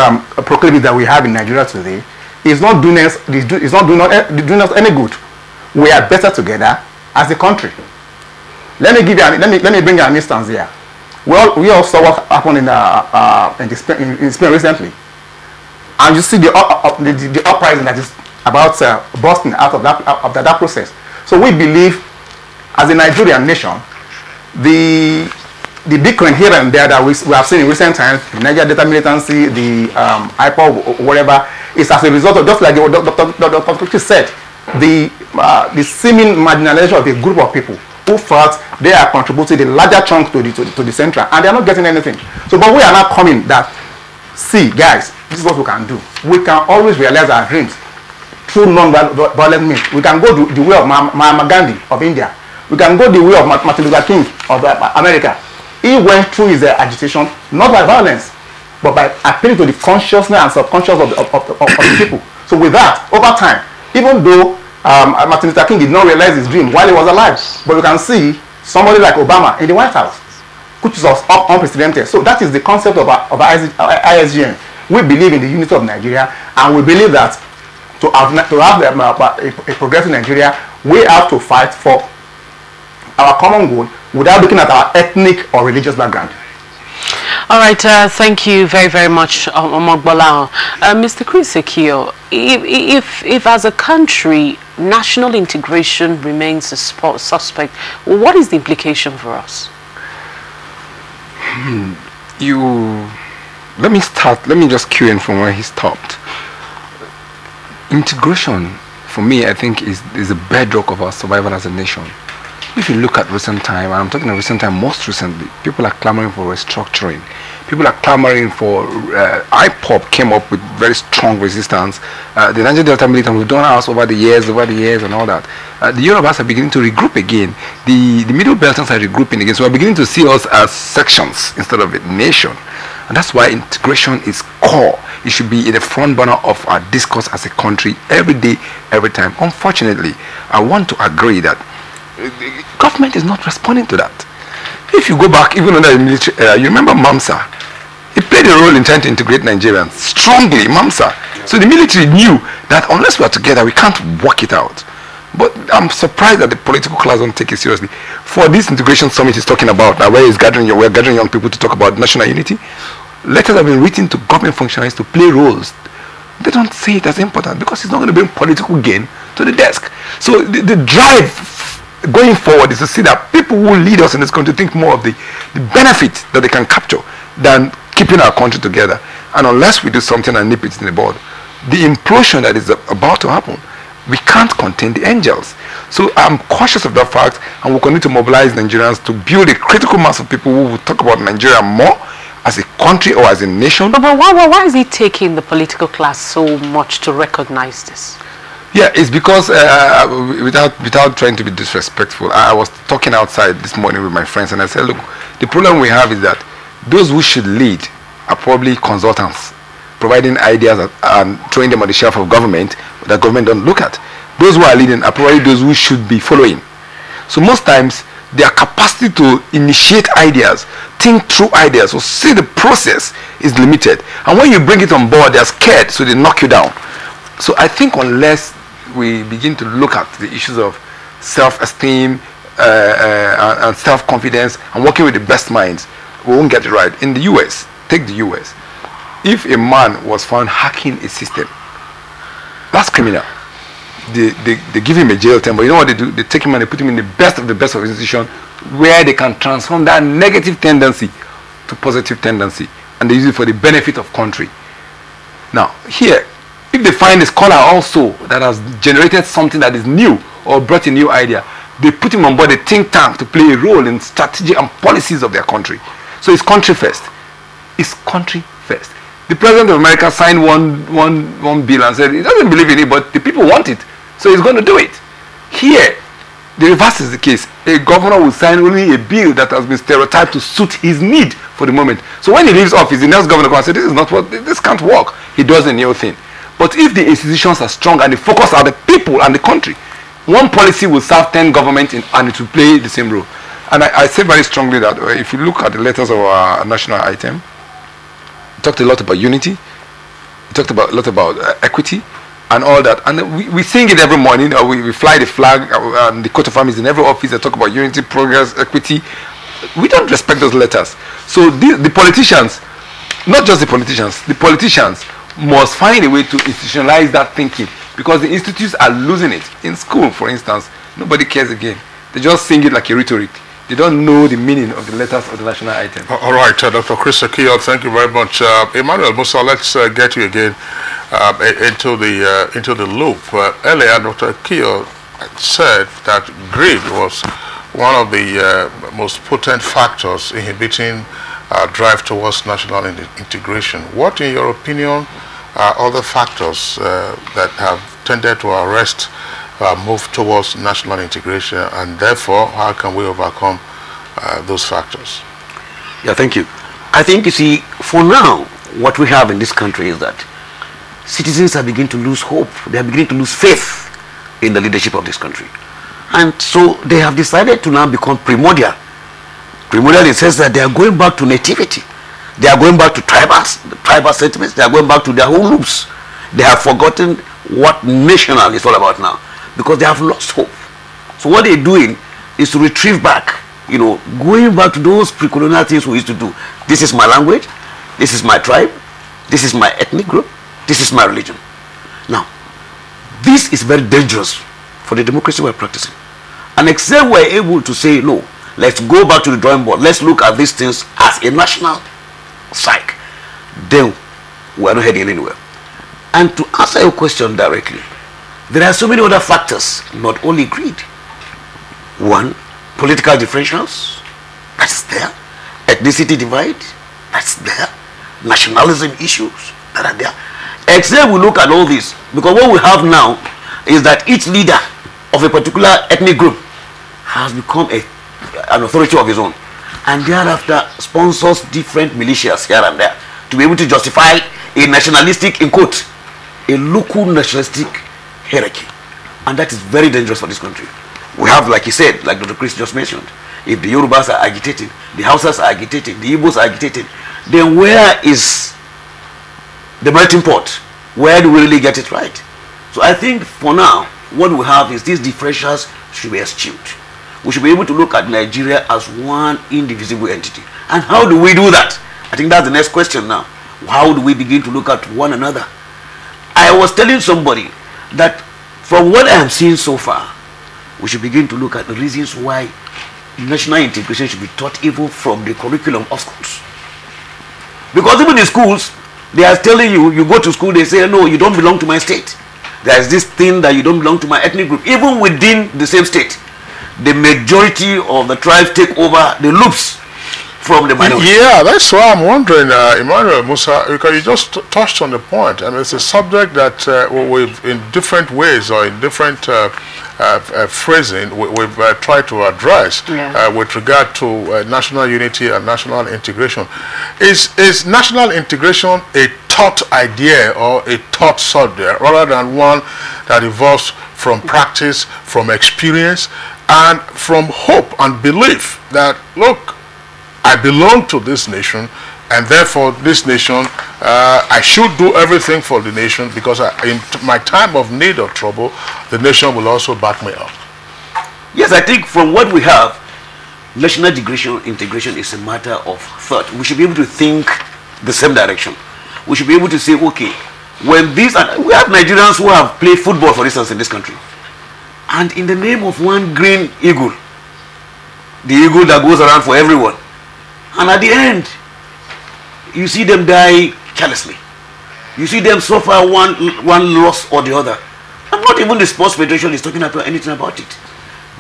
proclivity that we have in Nigeria today, is not doing us any good. We are better together as a country. Let me bring you an instance here. We all saw what happened in Spain recently, and you see the uprising that is about bursting out of that process. So we believe, as a Nigerian nation, the bickering here and there that we have seen in recent times, the Niger Delta militancy, the IPOB, whatever, is as a result of, just like Dr. said, the seeming marginalization of a group of people who felt they are contributing the larger chunk to the central, and they are not getting anything. So, but we are now coming that, see, guys, this is what we can do. We can always realize our dreams through non-violent means. We can go the way of Mahatma Gandhi of India. We can go the way of Martin Luther King of America. He went through his agitation not by violence, but by appealing to the consciousness and subconscious of the people. So with that, over time, even though Martin Luther King did not realize his dream while he was alive, but you can see somebody like Obama in the White House, which is unprecedented. So that is the concept of ISGN. We believe in the unity of Nigeria, and we believe that to have a progressive Nigeria, we have to fight for our common goal without looking at our ethnic or religious background. All right, thank you very, very much, Omogbola. Mr. Chris Ekio, if as a country, national integration remains a suspect, what is the implication for us? Let me just cue in from where he stopped. Integration, for me, I think is a bedrock of our survival as a nation. If you look at recent time, and I'm talking of recent time, most recently, people are clamoring for restructuring. People are clamoring for, IPOP came up with very strong resistance. The Nigerian Delta militants, we've done ours over the years and all that. The Yorubas are beginning to regroup again. The Middle Beltons are regrouping again. So we're beginning to see us as sections instead of a nation. And that's why integration is core. It should be in the front burner of our discourse as a country every day, every time. Unfortunately, I want to agree that the government is not responding to that. If you go back, even under the military era, you remember Mamsa. It played a role in trying to integrate Nigerians strongly, Mamsa. So the military knew that unless we are together, we can't work it out. But I'm surprised that the political class don't take it seriously. For this integration summit is talking about, now where we're gathering young people to talk about national unity, letters have been written to government functionaries to play roles. They don't see it as important because it's not going to bring political gain to the desk. So the drive going forward is to see that people who lead us in this country think more of the benefit that they can capture than keeping our country together. And unless we do something and nip it in the bud, the implosion that is about to happen, we can't contain the angels. So I'm cautious of that fact, and we'll continue to mobilize Nigerians to build a critical mass of people who will talk about Nigeria more as a country or as a nation. But why is it taking the political class so much to recognize this? Yeah, it's because without trying to be disrespectful, I was talking outside this morning with my friends, and I said, look, the problem we have is that those who should lead are probably consultants providing ideas and throwing them on the shelf of government that government don't look at. Those who are leading are probably those who should be following. So most times, their capacity to initiate ideas, think through ideas, or see the process is limited. And when you bring it on board, they're scared, so they knock you down. So I think unless we begin to look at the issues of self-esteem and self-confidence and working with the best minds, we won't get it right. In the US, take the US. If a man was found hacking a system, that's criminal. They give him a jail term, but you know what they do? They take him and they put him in the best of the best of institution where they can transform that negative tendency to positive tendency, and they use it for the benefit of country. Now, here, if they find a scholar also that has generated something that is new or brought a new idea, they put him on board a think tank to play a role in strategy and policies of their country. So it's country first. It's country first. The President of America signed one bill and said he doesn't believe in it, but the people want it, so he's going to do it. Here, the reverse is the case. A governor will sign only a bill that has been stereotyped to suit his need for the moment. So when he leaves office, the next governor will say, this can't work. He does a new thing. But if the institutions are strong and the focus are the people and the country, one policy will serve 10 governments and it will play the same role. And I say very strongly that if you look at the letters of our national item, it talked a lot about unity, it talked a lot about equity and all that. And we sing it every morning, we fly the flag and the coat of arms in every office. They talk about unity, progress, equity. We don't respect those letters. So the politicians, not just the politicians must find a way to institutionalize that thinking, because the institutes are losing it. In school, for instance, nobody cares again. They just sing it like a rhetoric. They don't know the meaning of the letters of the national item. All right, Dr. Chris Akio, thank you very much. Emmanuel Musa, let's get you again into the loop. Earlier, Dr. Akio said that greed was one of the most potent factors inhibiting drive towards national integration. What, in your opinion, are other factors that have tended to arrest move towards national integration, and therefore how can we overcome those factors? Yeah, thank you. I think, you see, for now, what we have in this country is that citizens are beginning to lose hope. They are beginning to lose faith in the leadership of this country. And so they have decided to now become primordial. Primordial, it says that they are going back to nativity. They are going back to tribal sentiments. They are going back to their own roots. They have forgotten what national is all about now, because they have lost hope. So what they're doing is to retrieve back, going back to those pre-colonial things we used to do. This is my language, this is my tribe, this is my ethnic group, this is my religion. Now, this is very dangerous for the democracy we're practicing. And except we're able to say, no, let's go back to the drawing board, let's look at these things as a national psyche, then we're not heading anywhere. And to answer your question directly, there are so many other factors, not only greed. One, political differentials, that's there. Ethnicity divide, that's there. Nationalism issues, that are there. Except we look at all this, because what we have now is that each leader of a particular ethnic group has become an authority of his own, and thereafter sponsors different militias here and there to be able to justify a nationalistic, in quote, a local nationalistic hierarchy. And that is very dangerous for this country. We have, like he said, like Dr. Chris just mentioned, if the Yorubas are agitating, the Hausas are agitating, the Igbos are agitating, then where is the melting pot? Where do we really get it right? So I think for now, what we have is these differentials should be eschewed. We should be able to look at Nigeria as one indivisible entity. And how do we do that? I think that's the next question now. How do we begin to look at one another? I was telling somebody that from what I am seeing so far, we should begin to look at the reasons why national integration should be taught even from the curriculum of schools. Because even in schools, they are telling you, you go to school, they say, no, you don't belong to my state. There is this thing that you don't belong to my ethnic group. Even within the same state, the majority of the tribes take over the loops from the minority. Yeah, that's why I'm wondering, Emmanuel Musa, because you just touched on the point. I mean, it's a subject that we've, in different ways or in different phrasing, we've tried to address with regard to national unity and national integration. Is national integration a taught idea or a taught subject rather than one that evolves from practice, from experience, and from hope and belief that, look, I belong to this nation, and therefore this nation, I should do everything for the nation, because in my time of need or trouble, the nation will also back me up. Yes, I think from what we have, national integration is a matter of thought. We should be able to think the same direction. We should be able to say, okay, when these, and we have Nigerians who have played football, for instance, in this country, and in the name of one green eagle, the eagle that goes around for everyone, and at the end, you see them die carelessly. You see them suffer one loss or the other. And not even the Sports Federation is talking about anything about it.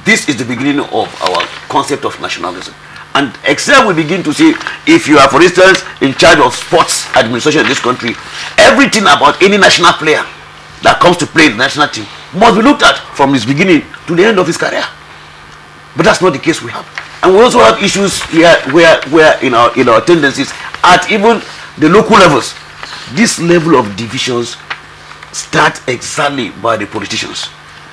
This is the beginning of our concept of nationalism. And except we begin to see, if you are, for instance, in charge of sports administration in this country, everything about any national player that comes to play in the national team must be looked at from his beginning to the end of his career. But that's not the case we have. And we also have issues here where in our tendencies at even the local levels, this level of divisions start exactly by the politicians.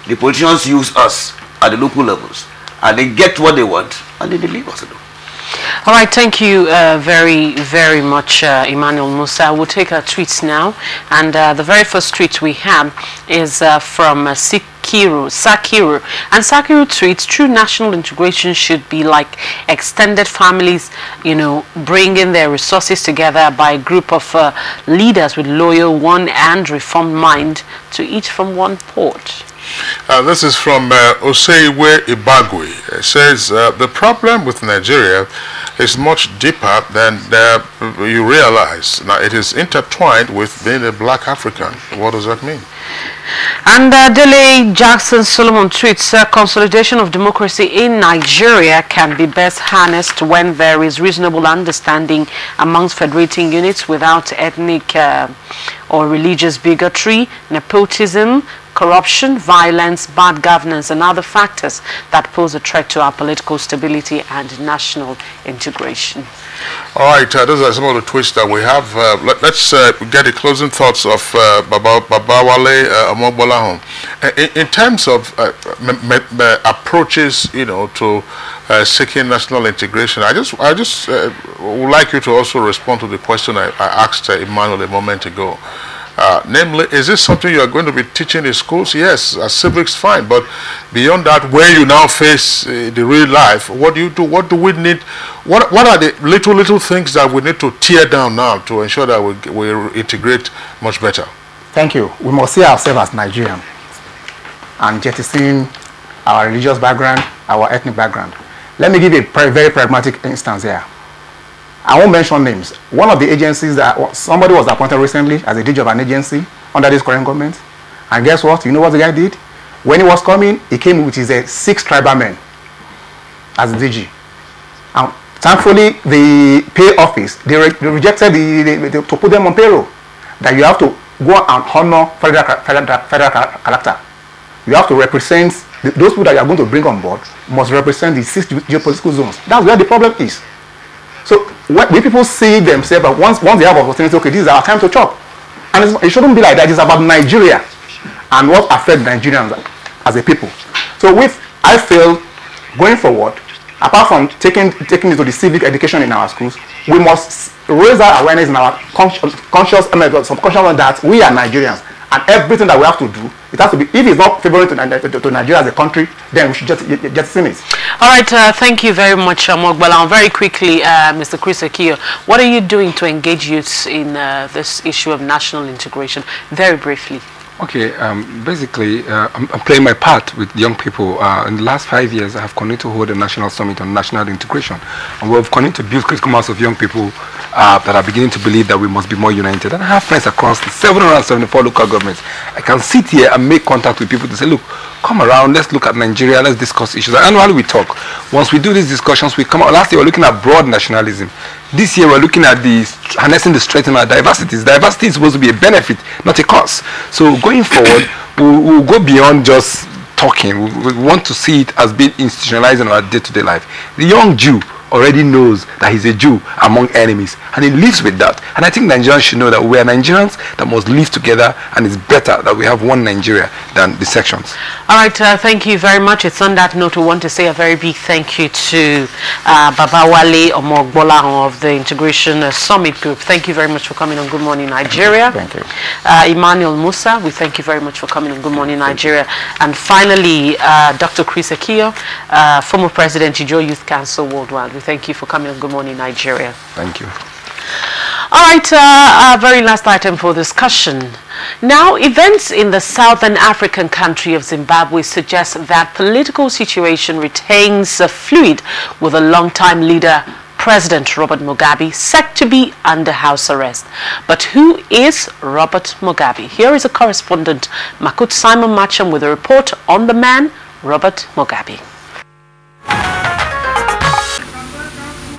The politicians use us at the local levels, and they get what they want, and then they leave us alone. All right, thank you very, very much, Emmanuel Musa. We'll take our tweets now, and the very first tweet we have is from Sakiru. And Sakiru tweets, true national integration should be like extended families, you know, bringing their resources together by a group of leaders with loyal, one and reformed mind to eat from one pot. This is from Oseiwe Ibagwe. It says, the problem with Nigeria is much deeper than you realize. Now, it is intertwined with being a black African. What does that mean? And Dele Jackson Solomon tweets, consolidation of democracy in Nigeria can be best harnessed when there is reasonable understanding amongst federating units without ethnic or religious bigotry, nepotism, corruption, violence, bad governance, and other factors that pose a threat to our political stability and national integration. All right, those are some of the tweets that we have. Let's get the closing thoughts of Babawale Omogbolahun. In terms of approaches, you know, to seeking national integration, I just would like you to also respond to the question I asked Emmanuel a moment ago. Namely, is this something you are going to be teaching in schools? Yes, civics, fine. But beyond that, where you now face the real life, what do you do? What do we need? What are the little things that we need to tear down now to ensure that we integrate much better? Thank you. We must see ourselves as Nigerian and jettison our religious background, our ethnic background. Let me give you a very pragmatic instance here. I won't mention names. One of the agencies that somebody was appointed recently as a DG of an agency under this current government. And guess what? You know what the guy did? When he was coming, he came with his 6 tribal men as a DG. And thankfully, the pay office, they rejected to put them on payroll. That you have to go and honor federal character. You have to represent, those people that you are going to bring on board must represent the 6 geopolitical zones. That's where the problem is. So when people see themselves, but once they have opportunity, okay, this is our time to chop. And it shouldn't be like that. It's about Nigeria and what affects Nigerians as a people. So I feel, going forward, apart from taking it to the civic education in our schools, we must raise our awareness in our subconscious that we are Nigerians. And everything that we have to do, it has to be, if it's not favorable to Nigeria as a country, then we should just see it. All right, thank you very much, Omogbolahun. Very quickly, Mr. Chris Akio, what are you doing to engage youths in this issue of national integration? Very briefly. Okay, basically, I'm playing my part with young people. In the last 5 years, I have continued to hold a national summit on national integration. And we've continued to build critical mass of young people that are beginning to believe that we must be more united. And I have friends across the 774 local governments. I can sit here and make contact with people to say, look, come around, let's look at Nigeria, let's discuss issues. Annually we talk. Once we do these discussions, we come out. Last year we were looking at broad nationalism. This year we're looking at harnessing the strength in our diversities. Diversity is supposed to be a benefit, not a cost. So going forward, we'll go beyond just talking. We want to see it as being institutionalized in our day-to-day life. The young Jew already knows that he's a Jew among enemies, and he lives with that. And I think Nigerians should know that we are Nigerians that must live together, and it's better that we have one Nigeria than the sections. All right, thank you very much. It's on that note we want to say a very big thank you to Babawale Omogbola of the Integration Summit Group. Thank you very much for coming on Good Morning Nigeria. Thank you. Emmanuel Musa, we thank you very much for coming on Good Morning Nigeria. And finally, Dr. Chris Akio, former President, Ijo Youth Council Worldwide. We thank you for coming on Good Morning Nigeria. Thank you. All right, our very last item for discussion. Now, events in the southern African country of Zimbabwe suggest that political situation retains fluid, with a long-time leader, President Robert Mugabe, set to be under house arrest. But who is Robert Mugabe? Here is a correspondent, Makut Simon Macham, with a report on the man, Robert Mugabe.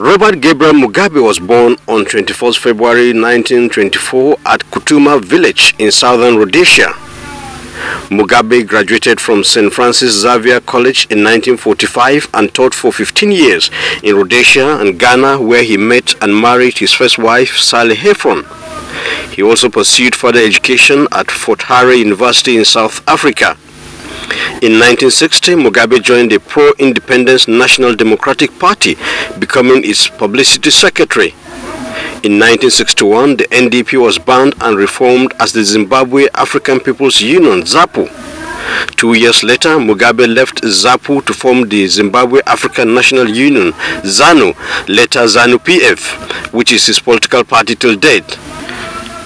Robert Gabriel Mugabe was born on 21st February 1924 at Kutuma village in southern Rhodesia. Mugabe graduated from St. Francis Xavier College in 1945 and taught for 15 years in Rhodesia and Ghana, where he met and married his first wife, Sally Heffron. He also pursued further education at Fort Hare University in South Africa. In 1960, Mugabe joined the pro-independence National Democratic Party, becoming its publicity secretary. In 1961, the NDP was banned and reformed as the Zimbabwe African People's Union, ZAPU. 2 years later, Mugabe left ZAPU to form the Zimbabwe African National Union, ZANU, later ZANU-PF, which is his political party till date.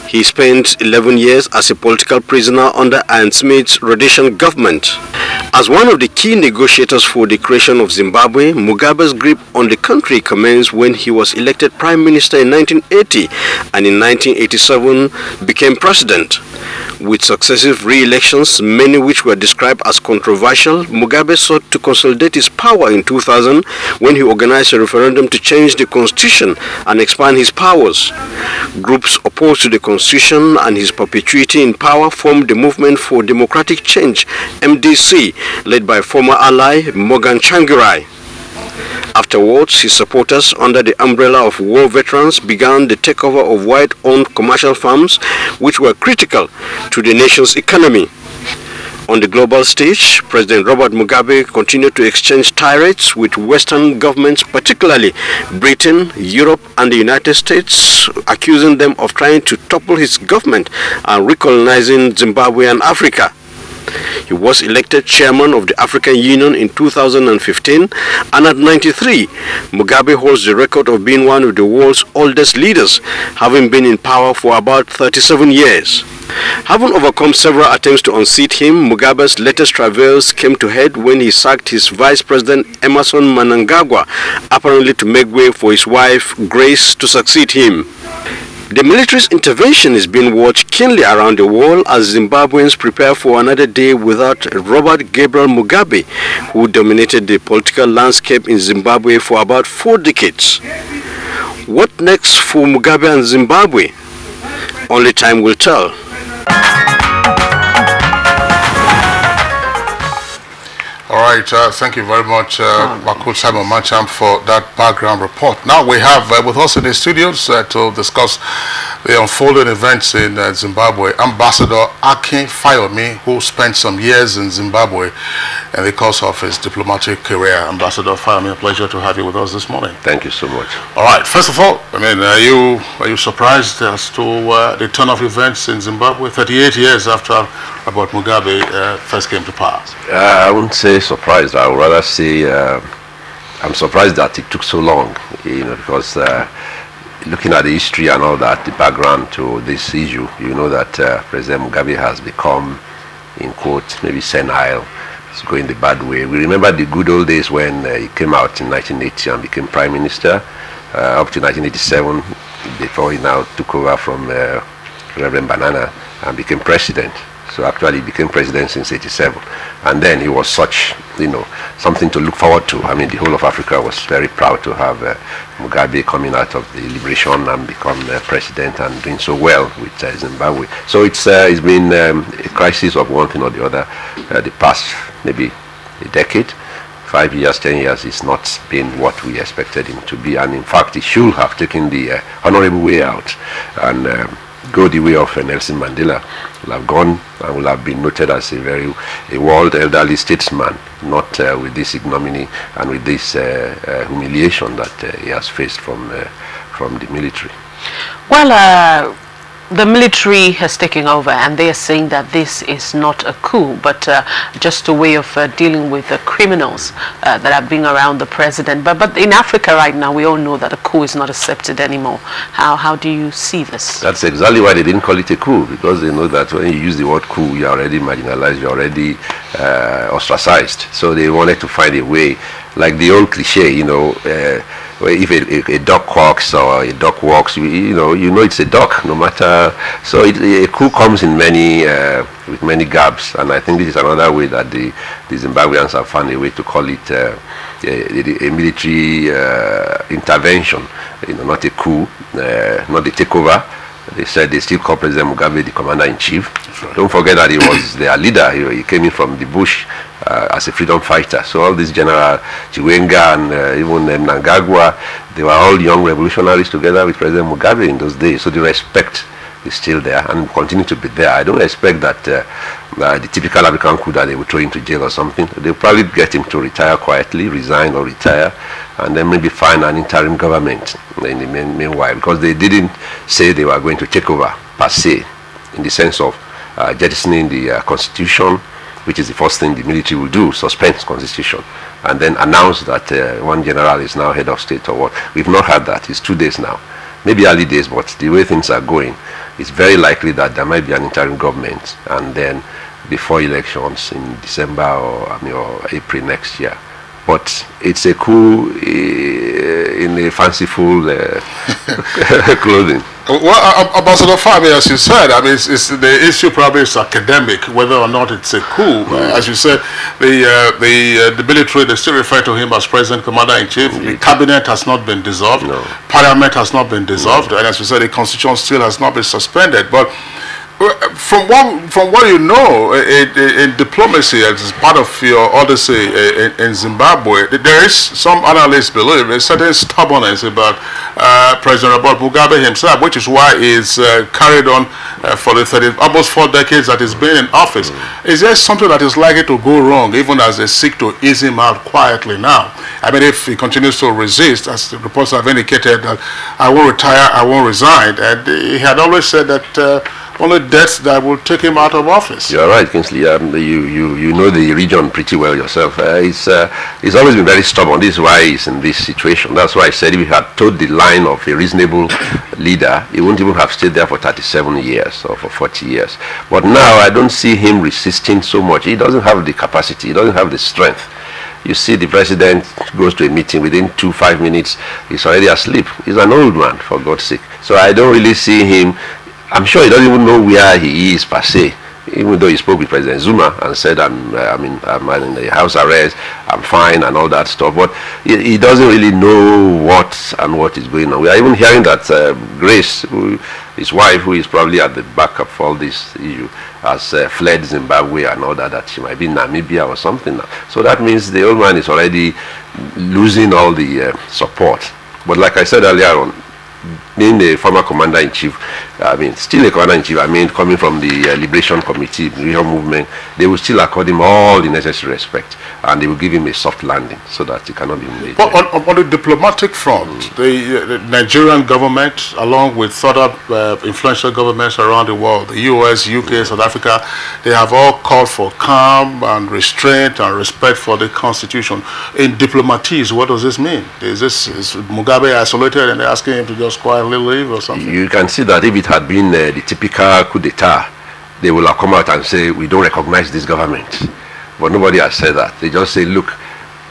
He spent 11 years as a political prisoner under Ian Smith's Rhodesian government. As one of the key negotiators for the creation of Zimbabwe, Mugabe's grip on the country commenced when he was elected prime minister in 1980 and in 1987 became president. With successive re-elections, many which were described as controversial, Mugabe sought to consolidate his power in 2000 when he organized a referendum to change the constitution and expand his powers. Groups opposed to the constitution and his perpetuity in power formed the Movement for Democratic Change, MDC, led by former ally Morgan Tsvangirai. Afterwards, his supporters, under the umbrella of war veterans, began the takeover of white-owned commercial farms, which were critical to the nation's economy. On the global stage, President Robert Mugabe continued to exchange tirades with Western governments, particularly Britain, Europe, and the United States, accusing them of trying to topple his government and recolonizing Zimbabwe and Africa. He was elected chairman of the African Union in 2015, and at 93, Mugabe holds the record of being one of the world's oldest leaders, having been in power for about 37 years. Having overcome several attempts to unseat him, Mugabe's latest travails came to head when he sacked his vice president Emmerson Mnangagwa, apparently to make way for his wife Grace to succeed him. The military's intervention is being watched keenly around the world as Zimbabweans prepare for another day without Robert Gabriel Mugabe, who dominated the political landscape in Zimbabwe for about 4 decades. What next for Mugabe and Zimbabwe? Only time will tell. All right, thank you very much, Makut Simon Macham, for that background report. Now we have with us in the studios to discuss the unfolding events in Zimbabwe, Ambassador Akin Fayomi, who spent some years in Zimbabwe in the course of his diplomatic career. Ambassador Fayomi, a pleasure to have you with us this morning. Thank you so much. All right, first of all, I mean, are you surprised as to the turn of events in Zimbabwe 38 years after Robert Mugabe first came to power? I wouldn't say surprised. I would rather say I'm surprised that it took so long, you know, because looking at the history and all that, the background to this issue, you know that President Mugabe has become, in quote, maybe senile. It's going the bad way. We remember the good old days when he came out in 1980 and became prime minister, up to 1987, before he now took over from Reverend Banana and became president. So actually he became president since 87. And then he was such, you know, something to look forward to. I mean, the whole of Africa was very proud to have Mugabe coming out of the liberation and become president and doing so well with Zimbabwe. So it's been a crisis of one thing or the other the past maybe a decade 5 years, 10 years, he's not been what we expected him to be. And in fact, he should have taken the honorable way out and go the way of Nelson Mandela. Will have gone and will have been noted as a world elderly statesman, not with this ignominy and with this humiliation that he has faced from the military. Well, the military has taken over, and they are saying that this is not a coup, but just a way of dealing with the criminals that have been around the president. But in Africa right now, we all know that a coup is not accepted anymore. How do you see this? That's exactly why they didn't call it a coup, because they know that when you use the word coup, you're already marginalized, you're already ostracized. So they wanted to find a way, like the old cliche, you know, if a duck quacks or a duck walks, you know it's a duck, no matter. So a coup comes in with many gaps, and I think this is another way that the Zimbabweans have found a way to call it a military intervention. You know, not a coup, not a takeover. They said they still call President Mugabe the commander-in-chief. Right. Don't forget that he was their leader. He came in from the bush as a freedom fighter. So all these General Chiwenga and even Mnangagwa, they were all young revolutionaries together with President Mugabe in those days. So the respect is still there and will continue to be there. I don't expect that the typical African coup that they will throw into jail or something. They'll probably get him to retire quietly, resign or retire, and then maybe find an interim government in the meanwhile, because they didn't say they were going to take over per se, in the sense of jettisoning the constitution, which is the first thing the military will do, suspend the constitution, and then announce that one general is now head of state or what. We've not had that. It's 2 days now. Maybe early days, but the way things are going, it's very likely that there might be an interim government, and then before elections in December or April next year. But it's a coup in a fanciful clothing. Well, Ambassador Fabi, as you said, I mean, the issue probably is academic, whether or not it's a coup. As you said, the military, they still refer to him as President Commander-in-Chief. The cabinet has not been dissolved. No. Parliament has not been dissolved. And as you said, the constitution still has not been suspended. But from what you know in diplomacy, as part of your odyssey in Zimbabwe, there is some analysts believe a certain stubbornness about President Robert Mugabe himself, which is why he's carried on for the almost 4 decades that he's been in office. Is there something that is likely to go wrong, even as they seek to ease him out quietly now? I mean, if he continues to resist, as the reports have indicated, that I won't retire, I won't resign, and he had always said that only death that will take him out of office. You're right, Kingsley. You know the region pretty well yourself. He's always been very stubborn. This is why he's in this situation. That's why I said if he had toed the line of a reasonable leader, he wouldn't even have stayed there for 37 years or for 40 years. But now I don't see him resisting so much. He doesn't have the capacity. He doesn't have the strength. You see the president goes to a meeting, within 2-5 minutes, he's already asleep. He's an old man, for God's sake. So I don't really see him. I'm sure he doesn't even know where he is per se, even though he spoke with President Zuma and said, I'm in the house arrest, I'm fine and all that stuff. But he doesn't really know what is going on. We are even hearing that Grace, his wife, who is probably at the back of all this issue, has fled Zimbabwe and all that she might be in Namibia or something. So that means the old man is already losing all the support. But like I said earlier on, being the former commander-in-chief, I mean, still a commander-in-chief, I mean, coming from the Liberation Committee, the Regional Movement, they will still accord him all the necessary respect, and they will give him a soft landing so that he cannot be made. But on the diplomatic front, the Nigerian government, along with other influential governments around the world, the US, UK, South Africa, they have all called for calm and restraint and respect for the Constitution. In diplomacies, what does this mean? Is Mugabe isolated and they're asking him to just quietly leave or something? You can see that if it had been the typical coup d'etat, they will have come out and say, we don't recognize this government. But nobody has said that. They just say, look,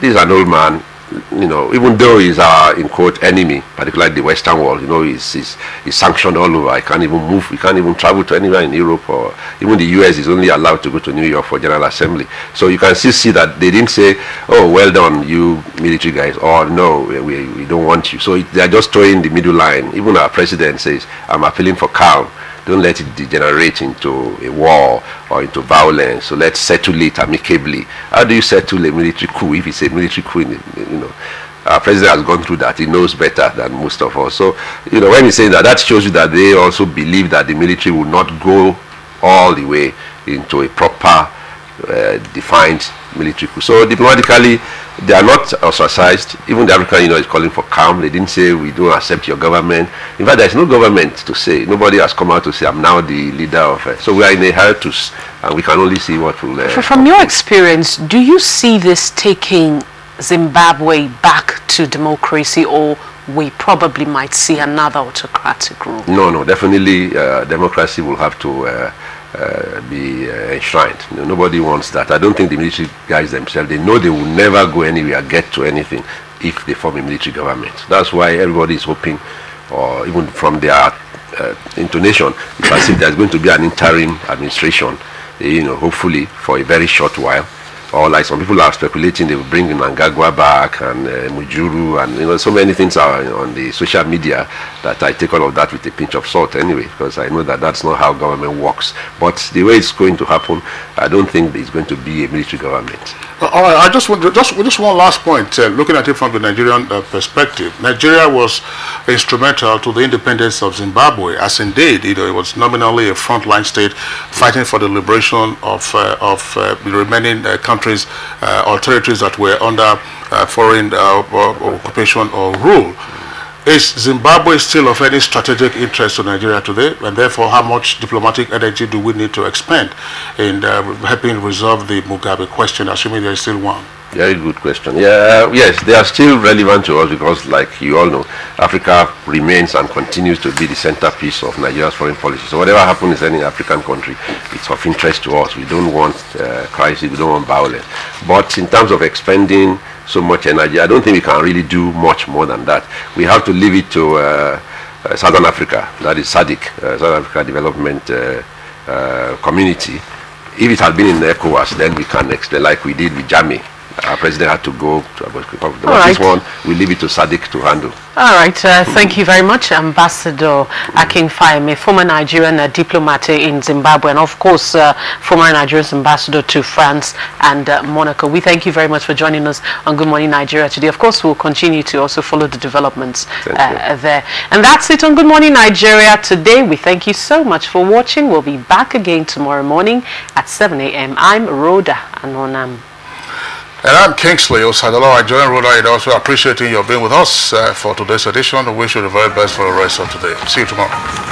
this is an old man, you know, even though he's our, in quote, enemy, particularly the Western world, you know, he's sanctioned all over. He can't even move, he can't even travel to anywhere in Europe, or even the US is only allowed to go to New York for General Assembly. So you can still see that they didn't say, oh, well done, you military guys, or no, we don't want you. So they're just throwing the middle line. Even our president says, I'm appealing for calm. Don't let it degenerate into a war or into violence. So let's settle it amicably. How do you settle a military coup if it's a military coup? Our president has gone through that. He knows better than most of us. So, when he's saying that, that shows you that they also believe that the military will not go all the way into a proper, defined military coup. So diplomatically, they are not ostracized. Even the African Union is calling for calm. They didn't say we don't accept your government. In fact, there's no government to say. Nobody has come out to say I'm now the leader of it. So we are in a hiatus, and we can only see what will. From your experience, do you see this taking Zimbabwe back to democracy, or we probably might see another autocratic rule? No, definitely democracy will have to be enshrined. Nobody wants that. I don't think the military guys themselves, they know they will never go anywhere, get to anything if they form a military government. That's why everybody is hoping, or even from their intonation, it's as if there's going to be an interim administration, hopefully for a very short while. Or like some people are speculating, they will bring Mnangagwa back and Mujuru, and so many things are on the social media that I take all of that with a pinch of salt anyway, because I know that that's not how government works. But the way it's going to happen, I don't think it's going to be a military government. All right, I just want just one last point. Looking at it from the Nigerian perspective, Nigeria was instrumental to the independence of Zimbabwe, as indeed it was nominally a frontline state fighting for the liberation of the remaining countries or territories that were under foreign occupation or rule. Is Zimbabwe still of any strategic interest to Nigeria today, and therefore how much diplomatic energy do we need to expend in helping resolve the Mugabe question, assuming there is still one? Very good question. Yes, they are still relevant to us because, like you all know, Africa remains and continues to be the centerpiece of Nigeria's foreign policy. So whatever happens in any African country, it's of interest to us. We don't want crisis, we don't want violence. But in terms of expending so much energy, I don't think we can really do much more than that. We have to leave it to Southern Africa, that is SADC, South Africa Development Community. If it had been in ECOWAS, then we can explain like we did with Jami. Our president had to go to Abuja. This one, we leave it to SADC to handle. All right, thank you very much, Ambassador Akin Fayeme, former Nigerian diplomat in Zimbabwe, and of course, former Nigerian ambassador to France and Monaco. We thank you very much for joining us on Good Morning Nigeria today. Of course, we'll continue to also follow the developments there. And that's it on Good Morning Nigeria today. We thank you so much for watching. We'll be back again tomorrow morning at 7 a.m. I'm Rhoda Anonam. And I'm Kingsley Osadolo. I join Rhoda in also appreciating your being with us for today's edition. I wish you the very best for the rest of today. See you tomorrow.